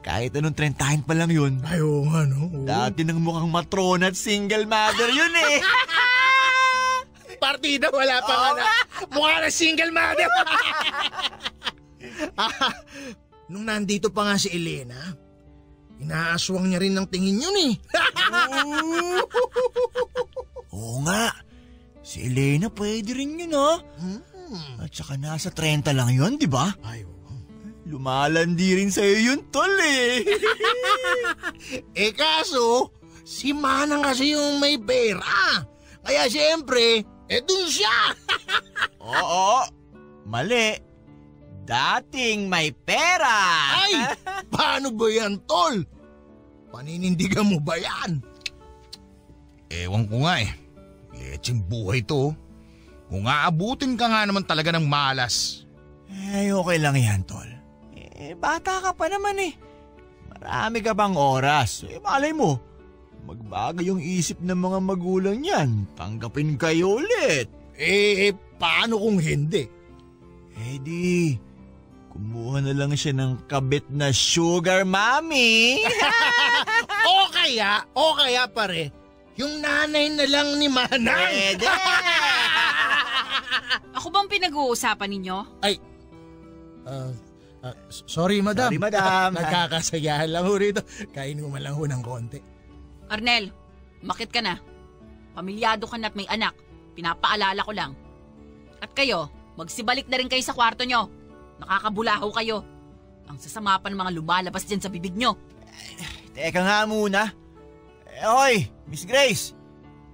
Speaker 3: Kahit anong trentahin pa lang yun.
Speaker 9: Ay, oo nga no.
Speaker 3: Dati nang mukhang matrona at single mother yun eh.
Speaker 9: Partida wala pa nga na. Mukha na single mother. Nung nandito pa nga si Elena, inaaswang niya rin ng tingin yun eh.
Speaker 3: Oo nga. Si Elena pwede rin yun ha. At saka nasa 30 lang yun, di ba?
Speaker 9: Ay,
Speaker 3: lumalandi rin sa'yo yun, tol eh.
Speaker 9: Kaso, si Manang kasi yung may pera. Kaya siyempre, dun siya.
Speaker 3: Oo, mali. Dating may pera.
Speaker 9: Ay, paano ba yan, tol? Paninindigan mo ba yan?
Speaker 7: Ewan ko nga eh. Lecheng buhay to. Kung aabutin ka nga naman talaga ng malas.
Speaker 3: Okay lang yan, tol. Bata ka pa naman eh. Marami ka bang oras. Malay mo, magbago yung isip ng mga magulang yan. Tanggapin kayo ulit.
Speaker 9: Paano kung hindi?
Speaker 3: Di, kumuha na lang siya ng kabit na sugar mommy.
Speaker 9: O kaya pare, yung nanay na lang ni Manang.
Speaker 3: Pwede.
Speaker 6: Ako bang pinag-uusapan ninyo?
Speaker 9: Sorry madam.
Speaker 3: Sorry, madam.
Speaker 9: Nagkakasayahan lang ho rito. Kainuman lang ho ng konti.
Speaker 6: Arnel, makit ka na. Pamilyado ka na at may anak. Pinapaalala ko lang. At kayo, magsibalik na rin kayo sa kwarto nyo. Nakakabulahaw kayo. Ang sasama pa ng mga lumalabas dyan sa bibig nyo.
Speaker 3: Teka nga muna. Hoy, Miss Grace.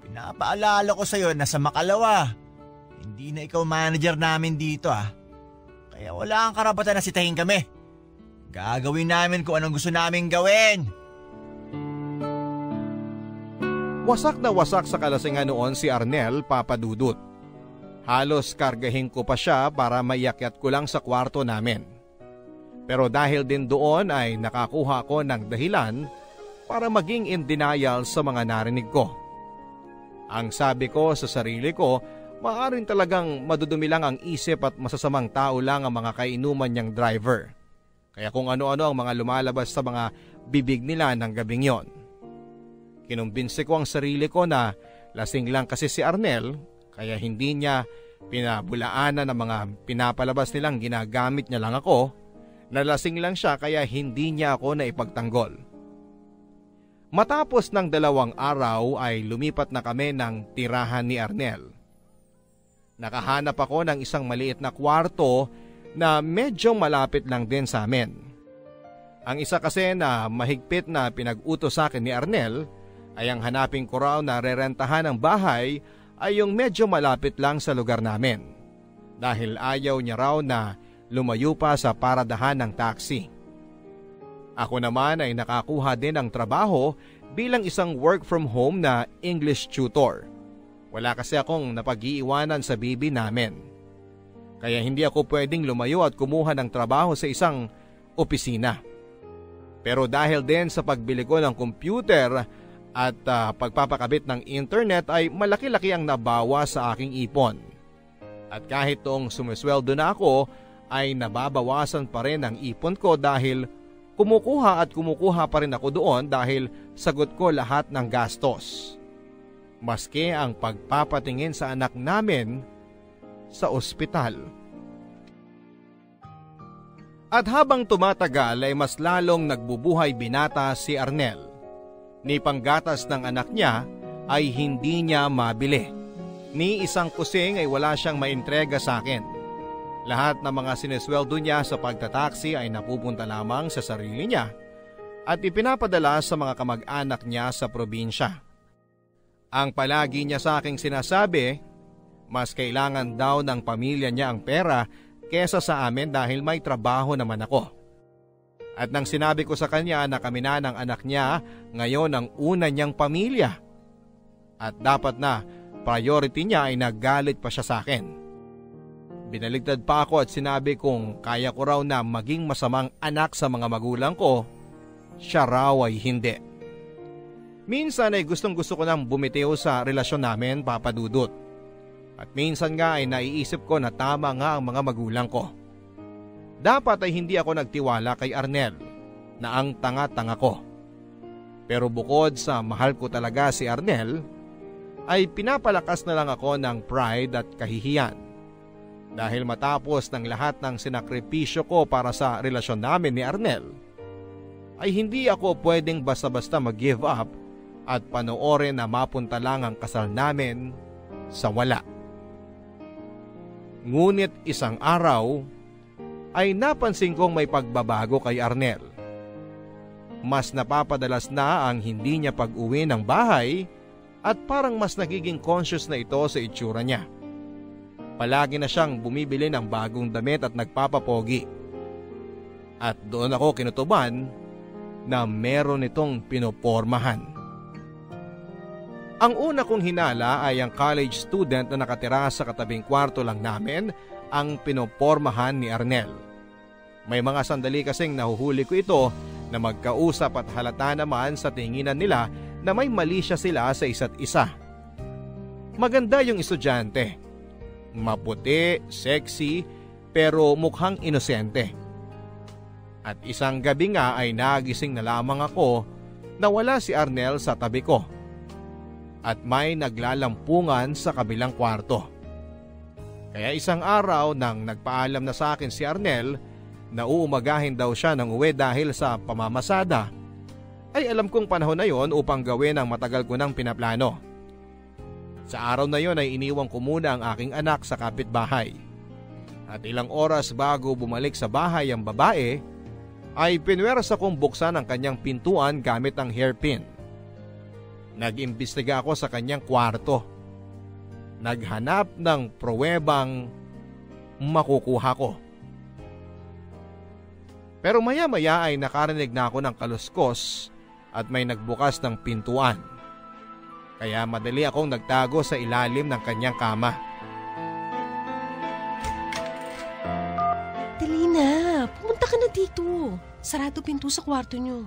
Speaker 3: Pinapaalala ko sa'yo na sa Makalawa, hindi na ikaw manager namin dito ah. Kaya wala kang karapatan na sitahin kami. Gagawin namin kung anong gusto namin gawin.
Speaker 2: Wasak na wasak sa kalasingan noon si Arnel, Papa Dudut. Halos kargahin ko pa siya para maiakyat ko lang sa kwarto namin. Pero dahil din doon ay nakakuha ko ng dahilan para maging in denial sa mga narinig ko. Ang sabi ko sa sarili ko, maaaring talagang madudumi lang ang isip at masasamang tao lang ang mga kainuman niyang driver. Kaya kung ano-ano ang mga lumalabas sa mga bibig nila ng gabing yon. Kinumbinsi ko ang sarili ko na lasing lang kasi si Arnel kaya hindi niya pinabulaanan ng mga pinapalabas nilang ginagamit niya lang ako. Nalasing lang siya kaya hindi niya ako naipagtanggol. Matapos ng 2 araw ay lumipat na kami ng tirahan ni Arnel. Nakahanap ako ng isang maliit na kwarto na medyo malapit lang din sa amin. Ang isa kasi na mahigpit na pinag-utos sa akin ni Arnel ay ang hanapin ko raw na rerentahan ng bahay ay yung medyo malapit lang sa lugar namin. Dahil ayaw niya raw na lumayo pa sa paradahan ng taxi. Ako naman ay nakakuha din ng trabaho bilang isang work from home na English tutor. Wala kasi akong napag-iiwanan sa bibi namin. Kaya hindi ako pwedeng lumayo at kumuha ng trabaho sa isang opisina. Pero dahil din sa pagbili ko ng computer at pagpapakabit ng internet ay malaki-laki ang nabawa sa aking ipon. At kahit toong sumisweldo na ako ay nababawasan pa rin ang ipon ko dahil kumukuha pa rin ako doon dahil sagot ko lahat ng gastos. Maski ang pagpapatingin sa anak namin sa ospital. At habang tumatagal ay mas lalong nagbubuhay binata si Arnel. Ni panggatas ng anak niya ay hindi niya mabili. Ni isang kusing ay wala siyang maintrega sa akin. Lahat ng mga sinesweldo niya sa pagtataksi ay napupunta lamang sa sarili niya at ipinapadala sa mga kamag-anak niya sa probinsya. Ang palagi niya sa aking sinasabi, mas kailangan daw ng pamilya niya ang pera kesa sa amin dahil may trabaho naman ako. At nang sinabi ko sa kanya na kami na ng anak niya ngayon ang una niyang pamilya at dapat na priority niya ay naggalit pa siya sa akin. Binaligtad pa ako at sinabi kong kaya ko raw na maging masamang anak sa mga magulang ko, siya raw ay hindi. Minsan ay gustong-gusto ko nang bumitiw sa relasyon namin, Papa Dudut. At minsan nga ay naiisip ko na tama nga ang mga magulang ko. Dapat ay hindi ako nagtiwala kay Arnel na ang tanga-tanga ko. Pero bukod sa mahal ko talaga si Arnel, ay pinapalakas na lang ako ng pride at kahihiyan. Dahil matapos ng lahat ng sinakripisyo ko para sa relasyon namin ni Arnel, ay hindi ako pwedeng basta-basta mag-give up at panoorin na mapunta lang ang kasal namin sa wala. Ngunit isang araw ay napansin kong may pagbabago kay Arnel. Mas napapadalas na ang hindi niya pag-uwi ng bahay at parang mas nagiging conscious na ito sa itsura niya. Palagi na siyang bumibili ng bagong damit at nagpapapogi. At doon ako kinutuban na meron itong pinopormahan. Ang una kong hinala ay ang college student na nakatira sa katabing kwarto lang namin ang pinopormahan ni Arnel. May mga sandali kasing nahuhuli ko ito na magkausap at halata naman sa tinginan nila na may mali siya sila sa isa't isa. Maganda yung estudyante. Maputi, sexy, pero mukhang inosente. At isang gabi nga ay nagising na lamang ako na wala si Arnel sa tabi ko. At may naglalampungan sa kabilang kwarto. Kaya isang araw nang nagpaalam na sa akin si Arnel na uumagahin daw siya ng uwi dahil sa pamamasada, ay alam kong panahon na yon upang gawin ang matagal ko nang pinaplano. Sa araw na yon ay iniwan ko muna ang aking anak sa kapitbahay. At ilang oras bago bumalik sa bahay ang babae, ay pinwersa kong buksan ang kanyang pintuan gamit ang hairpin. Nag-imbestiga ako sa kanyang kwarto. Naghanap ng pruwebang makukuha ko. Pero maya-maya ay nakarinig na ako ng kaluskos at may nagbukas ng pintuan. Kaya madali akong nagtago sa ilalim ng kanyang kama.
Speaker 5: Dali na, pumunta ka na dito. Sarado pinto sa kwarto niyo.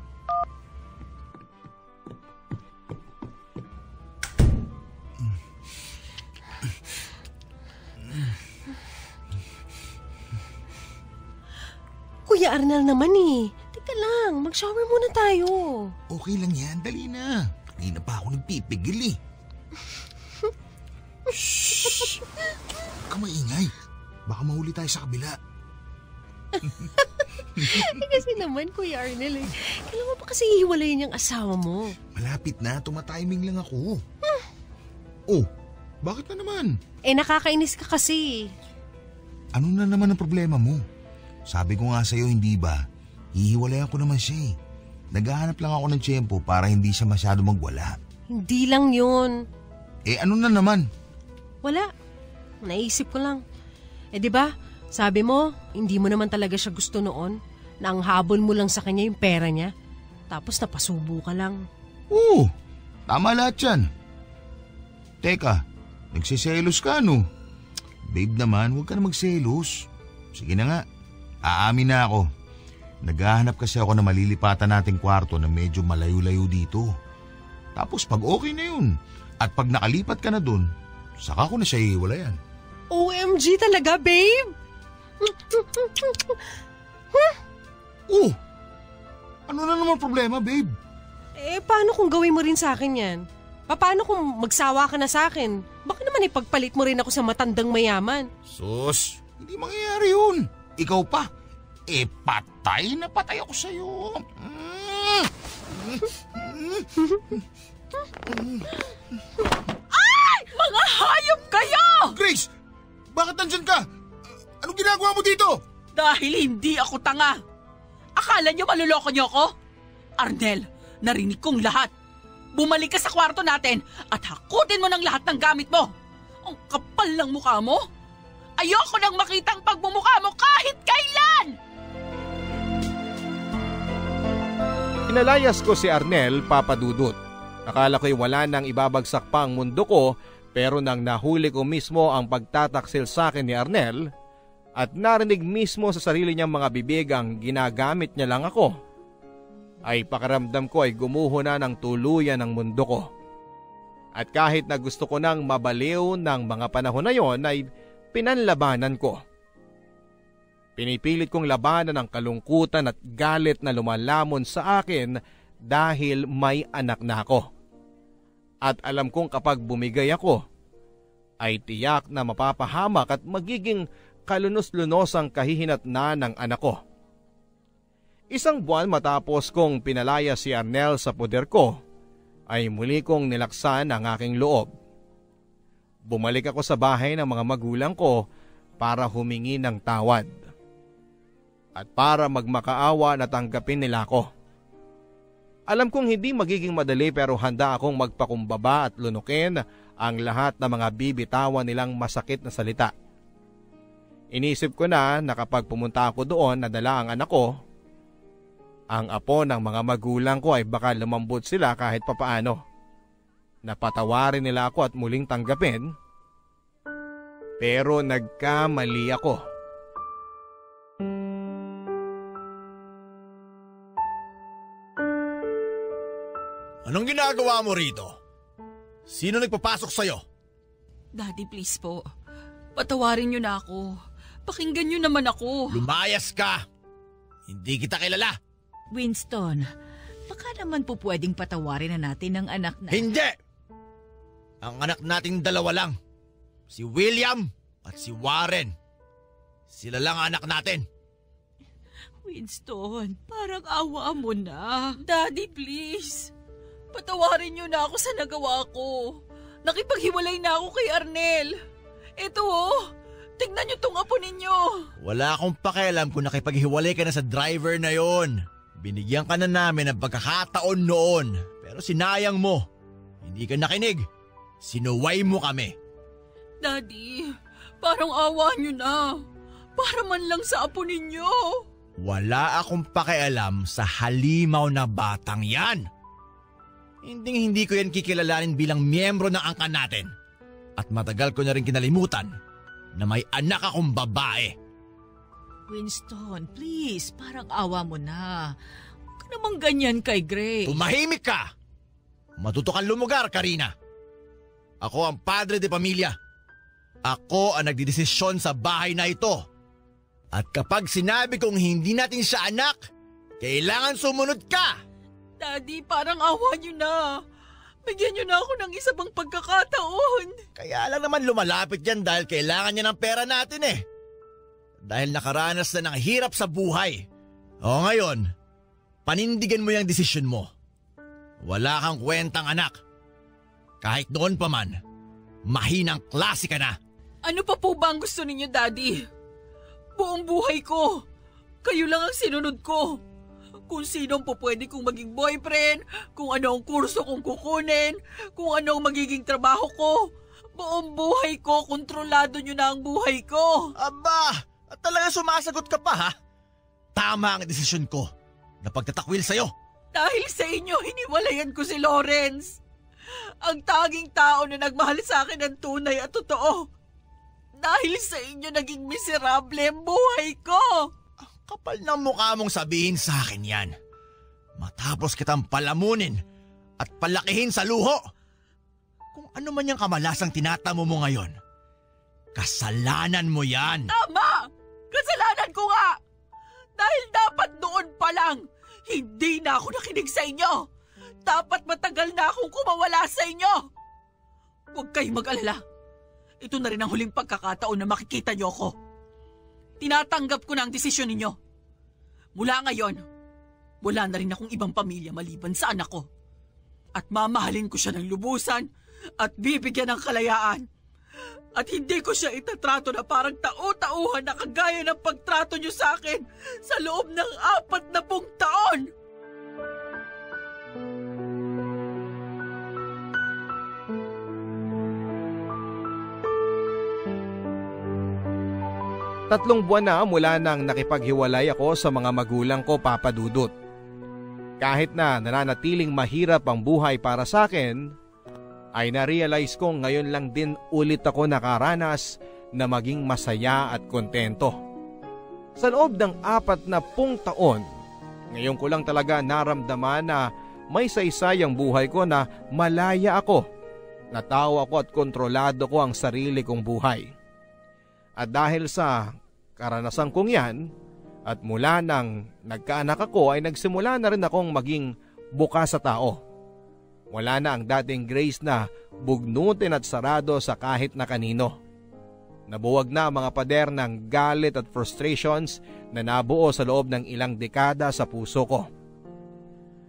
Speaker 5: Kuya Arnel naman eh. Teka lang, mag-shower muna tayo.
Speaker 7: Okay lang yan, dali na. Kanina pa ako nagpipigil eh. Shhh! Huwag ka maingay. Baka mahuli tayo sa kabila.
Speaker 5: Kasi naman, Kuya Arnel eh. Kailan mo pa kasi hiwalayin yung asawa mo?
Speaker 7: Malapit na, tumatiming lang ako. Oh, bakit na naman?
Speaker 5: Nakakainis ka kasi.
Speaker 7: Ano na naman ang problema mo? Sabi ko nga sa'yo, hindi ba? Hihiwalayan ko naman siya eh. Naghahanap lang ako ng tiyempo para hindi siya masyado magwala.
Speaker 5: Hindi lang yun.
Speaker 7: Ano na naman?
Speaker 5: Wala. Naisip ko lang. Di ba? Sabi mo, hindi mo naman talaga siya gusto noon. Na ang habol mo lang sa kanya yung pera niya. Tapos napasubo ka lang.
Speaker 7: Oo, tama lahat yan. Teka, nagsiselos ka no? Babe naman, huwag ka na magselos. Sige na nga, aamin na ako. Naghahanap kasi ako na malilipatan nating kwarto na medyo malayo-layo dito. Tapos pag okay na yun, at pag nakalipat ka na dun, saka ko na siya hiwalayan.
Speaker 5: OMG talaga, babe!
Speaker 7: Oh! Ano na naman problema, babe?
Speaker 5: Paano kung gawin mo rin sa akin yan? Paano kung magsawa ka na sa akin? Baka naman ipagpalit mo rin ako sa matandang mayaman.
Speaker 7: Sus, hindi mangyayari yun. Ikaw pa. Patay na patay ako sa'yo.
Speaker 6: Ay! Mga hayop kayo!
Speaker 7: Grace! Bakit nandyan ka? Anong ginagawa mo dito?
Speaker 6: Dahil hindi ako tanga. Akala niyo maluloko niyo ako? Arnel, narinig kong lahat. Bumalik ka sa kwarto natin at hakutin mo ng lahat ng gamit mo. Ang kapal ng mukha mo. Ayoko nang makitang pagmumukha mo kahit kailan!
Speaker 2: Pinalayas ko si Arnel, Papa Dudut. Akala ko'y wala nang ibabagsak pa ang mundo ko, pero nang nahuli ko mismo ang pagtataksil sa akin ni Arnel at narinig mismo sa sarili niyang mga bibig ang ginagamit niya lang ako, ay pakiramdam ko ay gumuho na ng tuluyan ang mundo ko. At kahit na gusto ko nang mabaliw ng mga panahon na yon ay pinanlabanan ko. Pinipilit kong labanan ang kalungkutan at galit na lumalamon sa akin dahil may anak na ako. At alam kong kapag bumigay ako, ay tiyak na mapapahamak at magiging kalunos-lunos ang kahihinatnan ng anak ko. Isang buwan matapos kong pinalaya si Arnel sa poder ko, ay muli kong nilaksan ang aking loob. Bumalik ako sa bahay ng mga magulang ko para humingi ng tawad. At para magmakaawa na tanggapin nila ako. Alam kong hindi magiging madali pero handa akong magpakumbaba at lunukin ang lahat ng mga bibitawan nilang masakit na salita. Inisip ko na kapag pumunta ako doon na dala ang anak ko, ang apo ng mga magulang ko ay baka lumambot sila kahit papaano. Napatawarin nila ako at muling tanggapin. Pero nagkamali ako.
Speaker 9: Anong ginagawa mo rito? Sino nagpapasok sa'yo?
Speaker 6: Daddy, please po. Patawarin niyo na ako. Pakinggan niyo naman ako.
Speaker 9: Lumayas ka! Hindi kita kilala.
Speaker 8: Winston, baka naman po pwedeng patawarin na natin ang anak na...
Speaker 9: Hindi! Ang anak nating dalawa lang. Si William at si Warren. Sila lang ang anak natin.
Speaker 6: Winston, parang awa mo na. Daddy, please. Patawarin niyo na ako sa nagawa ko. Nakipaghiwalay na ako kay Arnel. Ito tignan niyo tong apo ninyo.
Speaker 9: Wala akong pakialam kung nakipaghiwalay ka na sa driver na yon. Binigyan ka na namin ng pagkakataon noon. Pero sinayang mo. Hindi ka nakinig. Sinuway mo kami.
Speaker 6: Daddy, parang awa niyo na. Para man lang sa apo ninyo.
Speaker 9: Wala akong pakialam sa halimaw na batang yan. Hindi ko yan kikilalanin bilang miyembro ng angkan natin. At matagal ko na rin kinalimutan na may anak akong babae.
Speaker 8: Winston, please, parang awa mo na. Huwag ka namang ganyan kay Grace.
Speaker 9: Tumahimik ka! Matuto kang lumugar, Karina. Ako ang padre de pamilya. Ako ang nagdidesisyon sa bahay na ito.
Speaker 3: At kapag sinabi kong hindi natin siya anak, kailangan sumunod ka!
Speaker 8: Daddy, parang awa niyo na. Bigyan niyo na ako ng isa pang pagkakataon.
Speaker 3: Kaya lang naman lumalapit yan dahil kailangan niya ng pera natin eh. Dahil nakaranas na ng hirap sa buhay. O ngayon, panindigan mo yung desisyon mo. Wala kang kwentang anak. Kahit noon pa man, mahinang klase ka na.
Speaker 8: Ano pa po ba ang gusto ninyo, Daddy? Buong buhay ko, kayo lang ang sinunod ko. Kung sino po pwede kong maging boyfriend, kung ano ang kurso kong kukunin, kung ano ang magiging trabaho ko. Buong buhay ko, kontrolado nyo na ang buhay ko.
Speaker 3: Aba, at talaga sumasagot ka pa ha? Tama ang desisyon ko na pagtatakwil sa'yo.
Speaker 8: Dahil sa inyo, hiniwalayan ko si Lawrence. Ang tanging tao na nagmahal sa akin ng tunay at totoo. Dahil sa inyo naging miserable ang buhay ko.
Speaker 3: Kapal ng mukha mong sabihin sa akin yan. Matapos kitang palamunin at palakihin sa luho. Kung ano man yung kamalasang tinatamo mo ngayon, kasalanan mo yan.
Speaker 8: Tama! Kasalanan ko nga! Dahil dapat noon pa lang, hindi na ako nakinig sa inyo. Dapat matagal na akong kumawala sa inyo. Huwag kayong mag-alala. Ito na rin ang huling pagkakataon na makikita niyo ako. Tinatanggap ko na ang desisyon ninyo. Mula ngayon, wala na rin akong ibang pamilya maliban sa anak ko. At mamahalin ko siya ng lubusan at bibigyan ng kalayaan. At hindi ko siya itatrato na parang tao-tauhan na kagaya ng pagtrato niyo sa akin sa loob ng 40 taon.
Speaker 2: Tatlong buwan na mula nang nakipaghiwalay ako sa mga magulang ko, Papa Dudut. Kahit na nananatiling mahirap ang buhay para sa akin, ay na-realize ko ngayon lang din ulit ako nakaranas na maging masaya at kontento. Sa loob ng 40 taon, ngayon ko lang talaga naramdaman na may saysay ang buhay ko na malaya ako. Natawa ko at kontrolado ko ang sarili kong buhay. At dahil sa karanasan kong yan, at mula nang nagkaanak ako ay nagsimula na rin akong maging bukas sa tao. Wala na ang dating Grace na bugnutin at sarado sa kahit na kanino. Nabuwag na ang mga pader ng galit at frustrations na nabuo sa loob ng ilang dekada sa puso ko.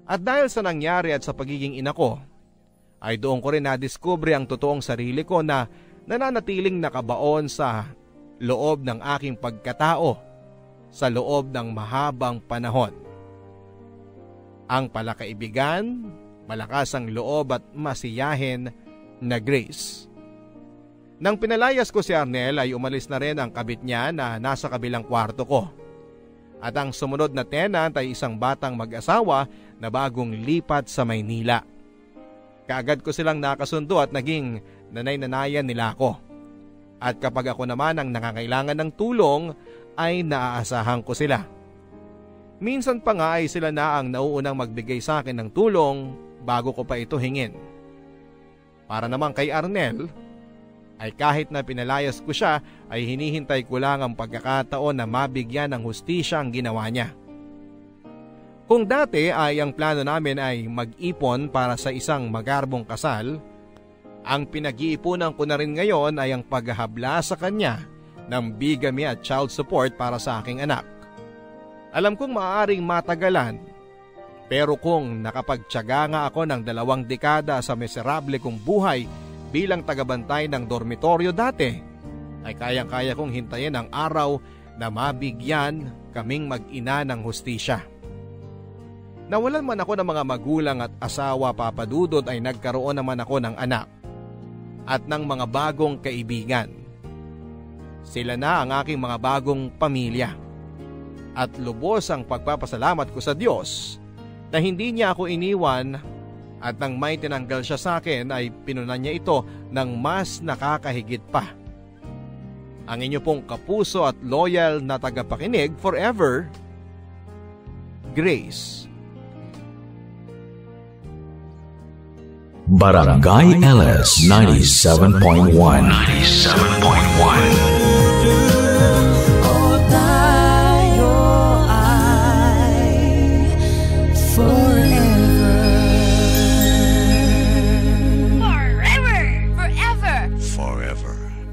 Speaker 2: At dahil sa nangyari at sa pagiging ina ko, ay doon ko rin nadiskubre ang totoong sarili ko na nananatiling nakabaon sa loob ng aking pagkatao sa loob ng mahabang panahon. Ang palakaibigan, malakas ang loob at masiyahin na Grace. Nang pinalayas ko si Arnel ay umalis na rin ang kabit niya na nasa kabilang kwarto ko. At ang sumunod na tenant ay isang batang mag-asawa na bagong lipat sa Maynila. Kaagad ko silang nakasundo at naging nanay-nanayan nila ako. At kapag ako naman ang nangangailangan ng tulong ay naaasahan ko sila. Minsan pa nga ay sila na ang nauunang magbigay sa akin ng tulong bago ko pa ito hingin. Para naman kay Arnel, ay kahit na pinalayas ko siya ay hinihintay ko lang ang pagkakataon na mabigyan ng hustisya ang ginawa niya. Kung dati ay ang plano namin ay mag-ipon para sa isang magarbong kasal, ang pinag-iipunan ko na rin ngayon ay ang paghahabla sa kanya ng bigamy at child support para sa aking anak. Alam kong maaaring matagalan, pero kung nakapagtiyaga nga ako ng 2 dekada sa miserable kong buhay bilang tagabantay ng dormitoryo dati, ay kayang-kaya kong hintayin ang araw na mabigyan kaming mag-ina ng hustisya. Nawalan man ako ng mga magulang at asawa, Papa Dudut, ay nagkaroon naman ako ng anak at ng mga bagong kaibigan. Sila na ang aking mga bagong pamilya. At lubos ang pagpapasalamat ko sa Diyos na hindi niya ako iniwan at nang may tinanggal siya sa akin ay pinunan niya ito ng mas nakakahigit pa. Ang inyo pong kapuso at loyal na tagapakinig forever, Grace.
Speaker 1: Barangay LS 97.1 97.1
Speaker 10: forever.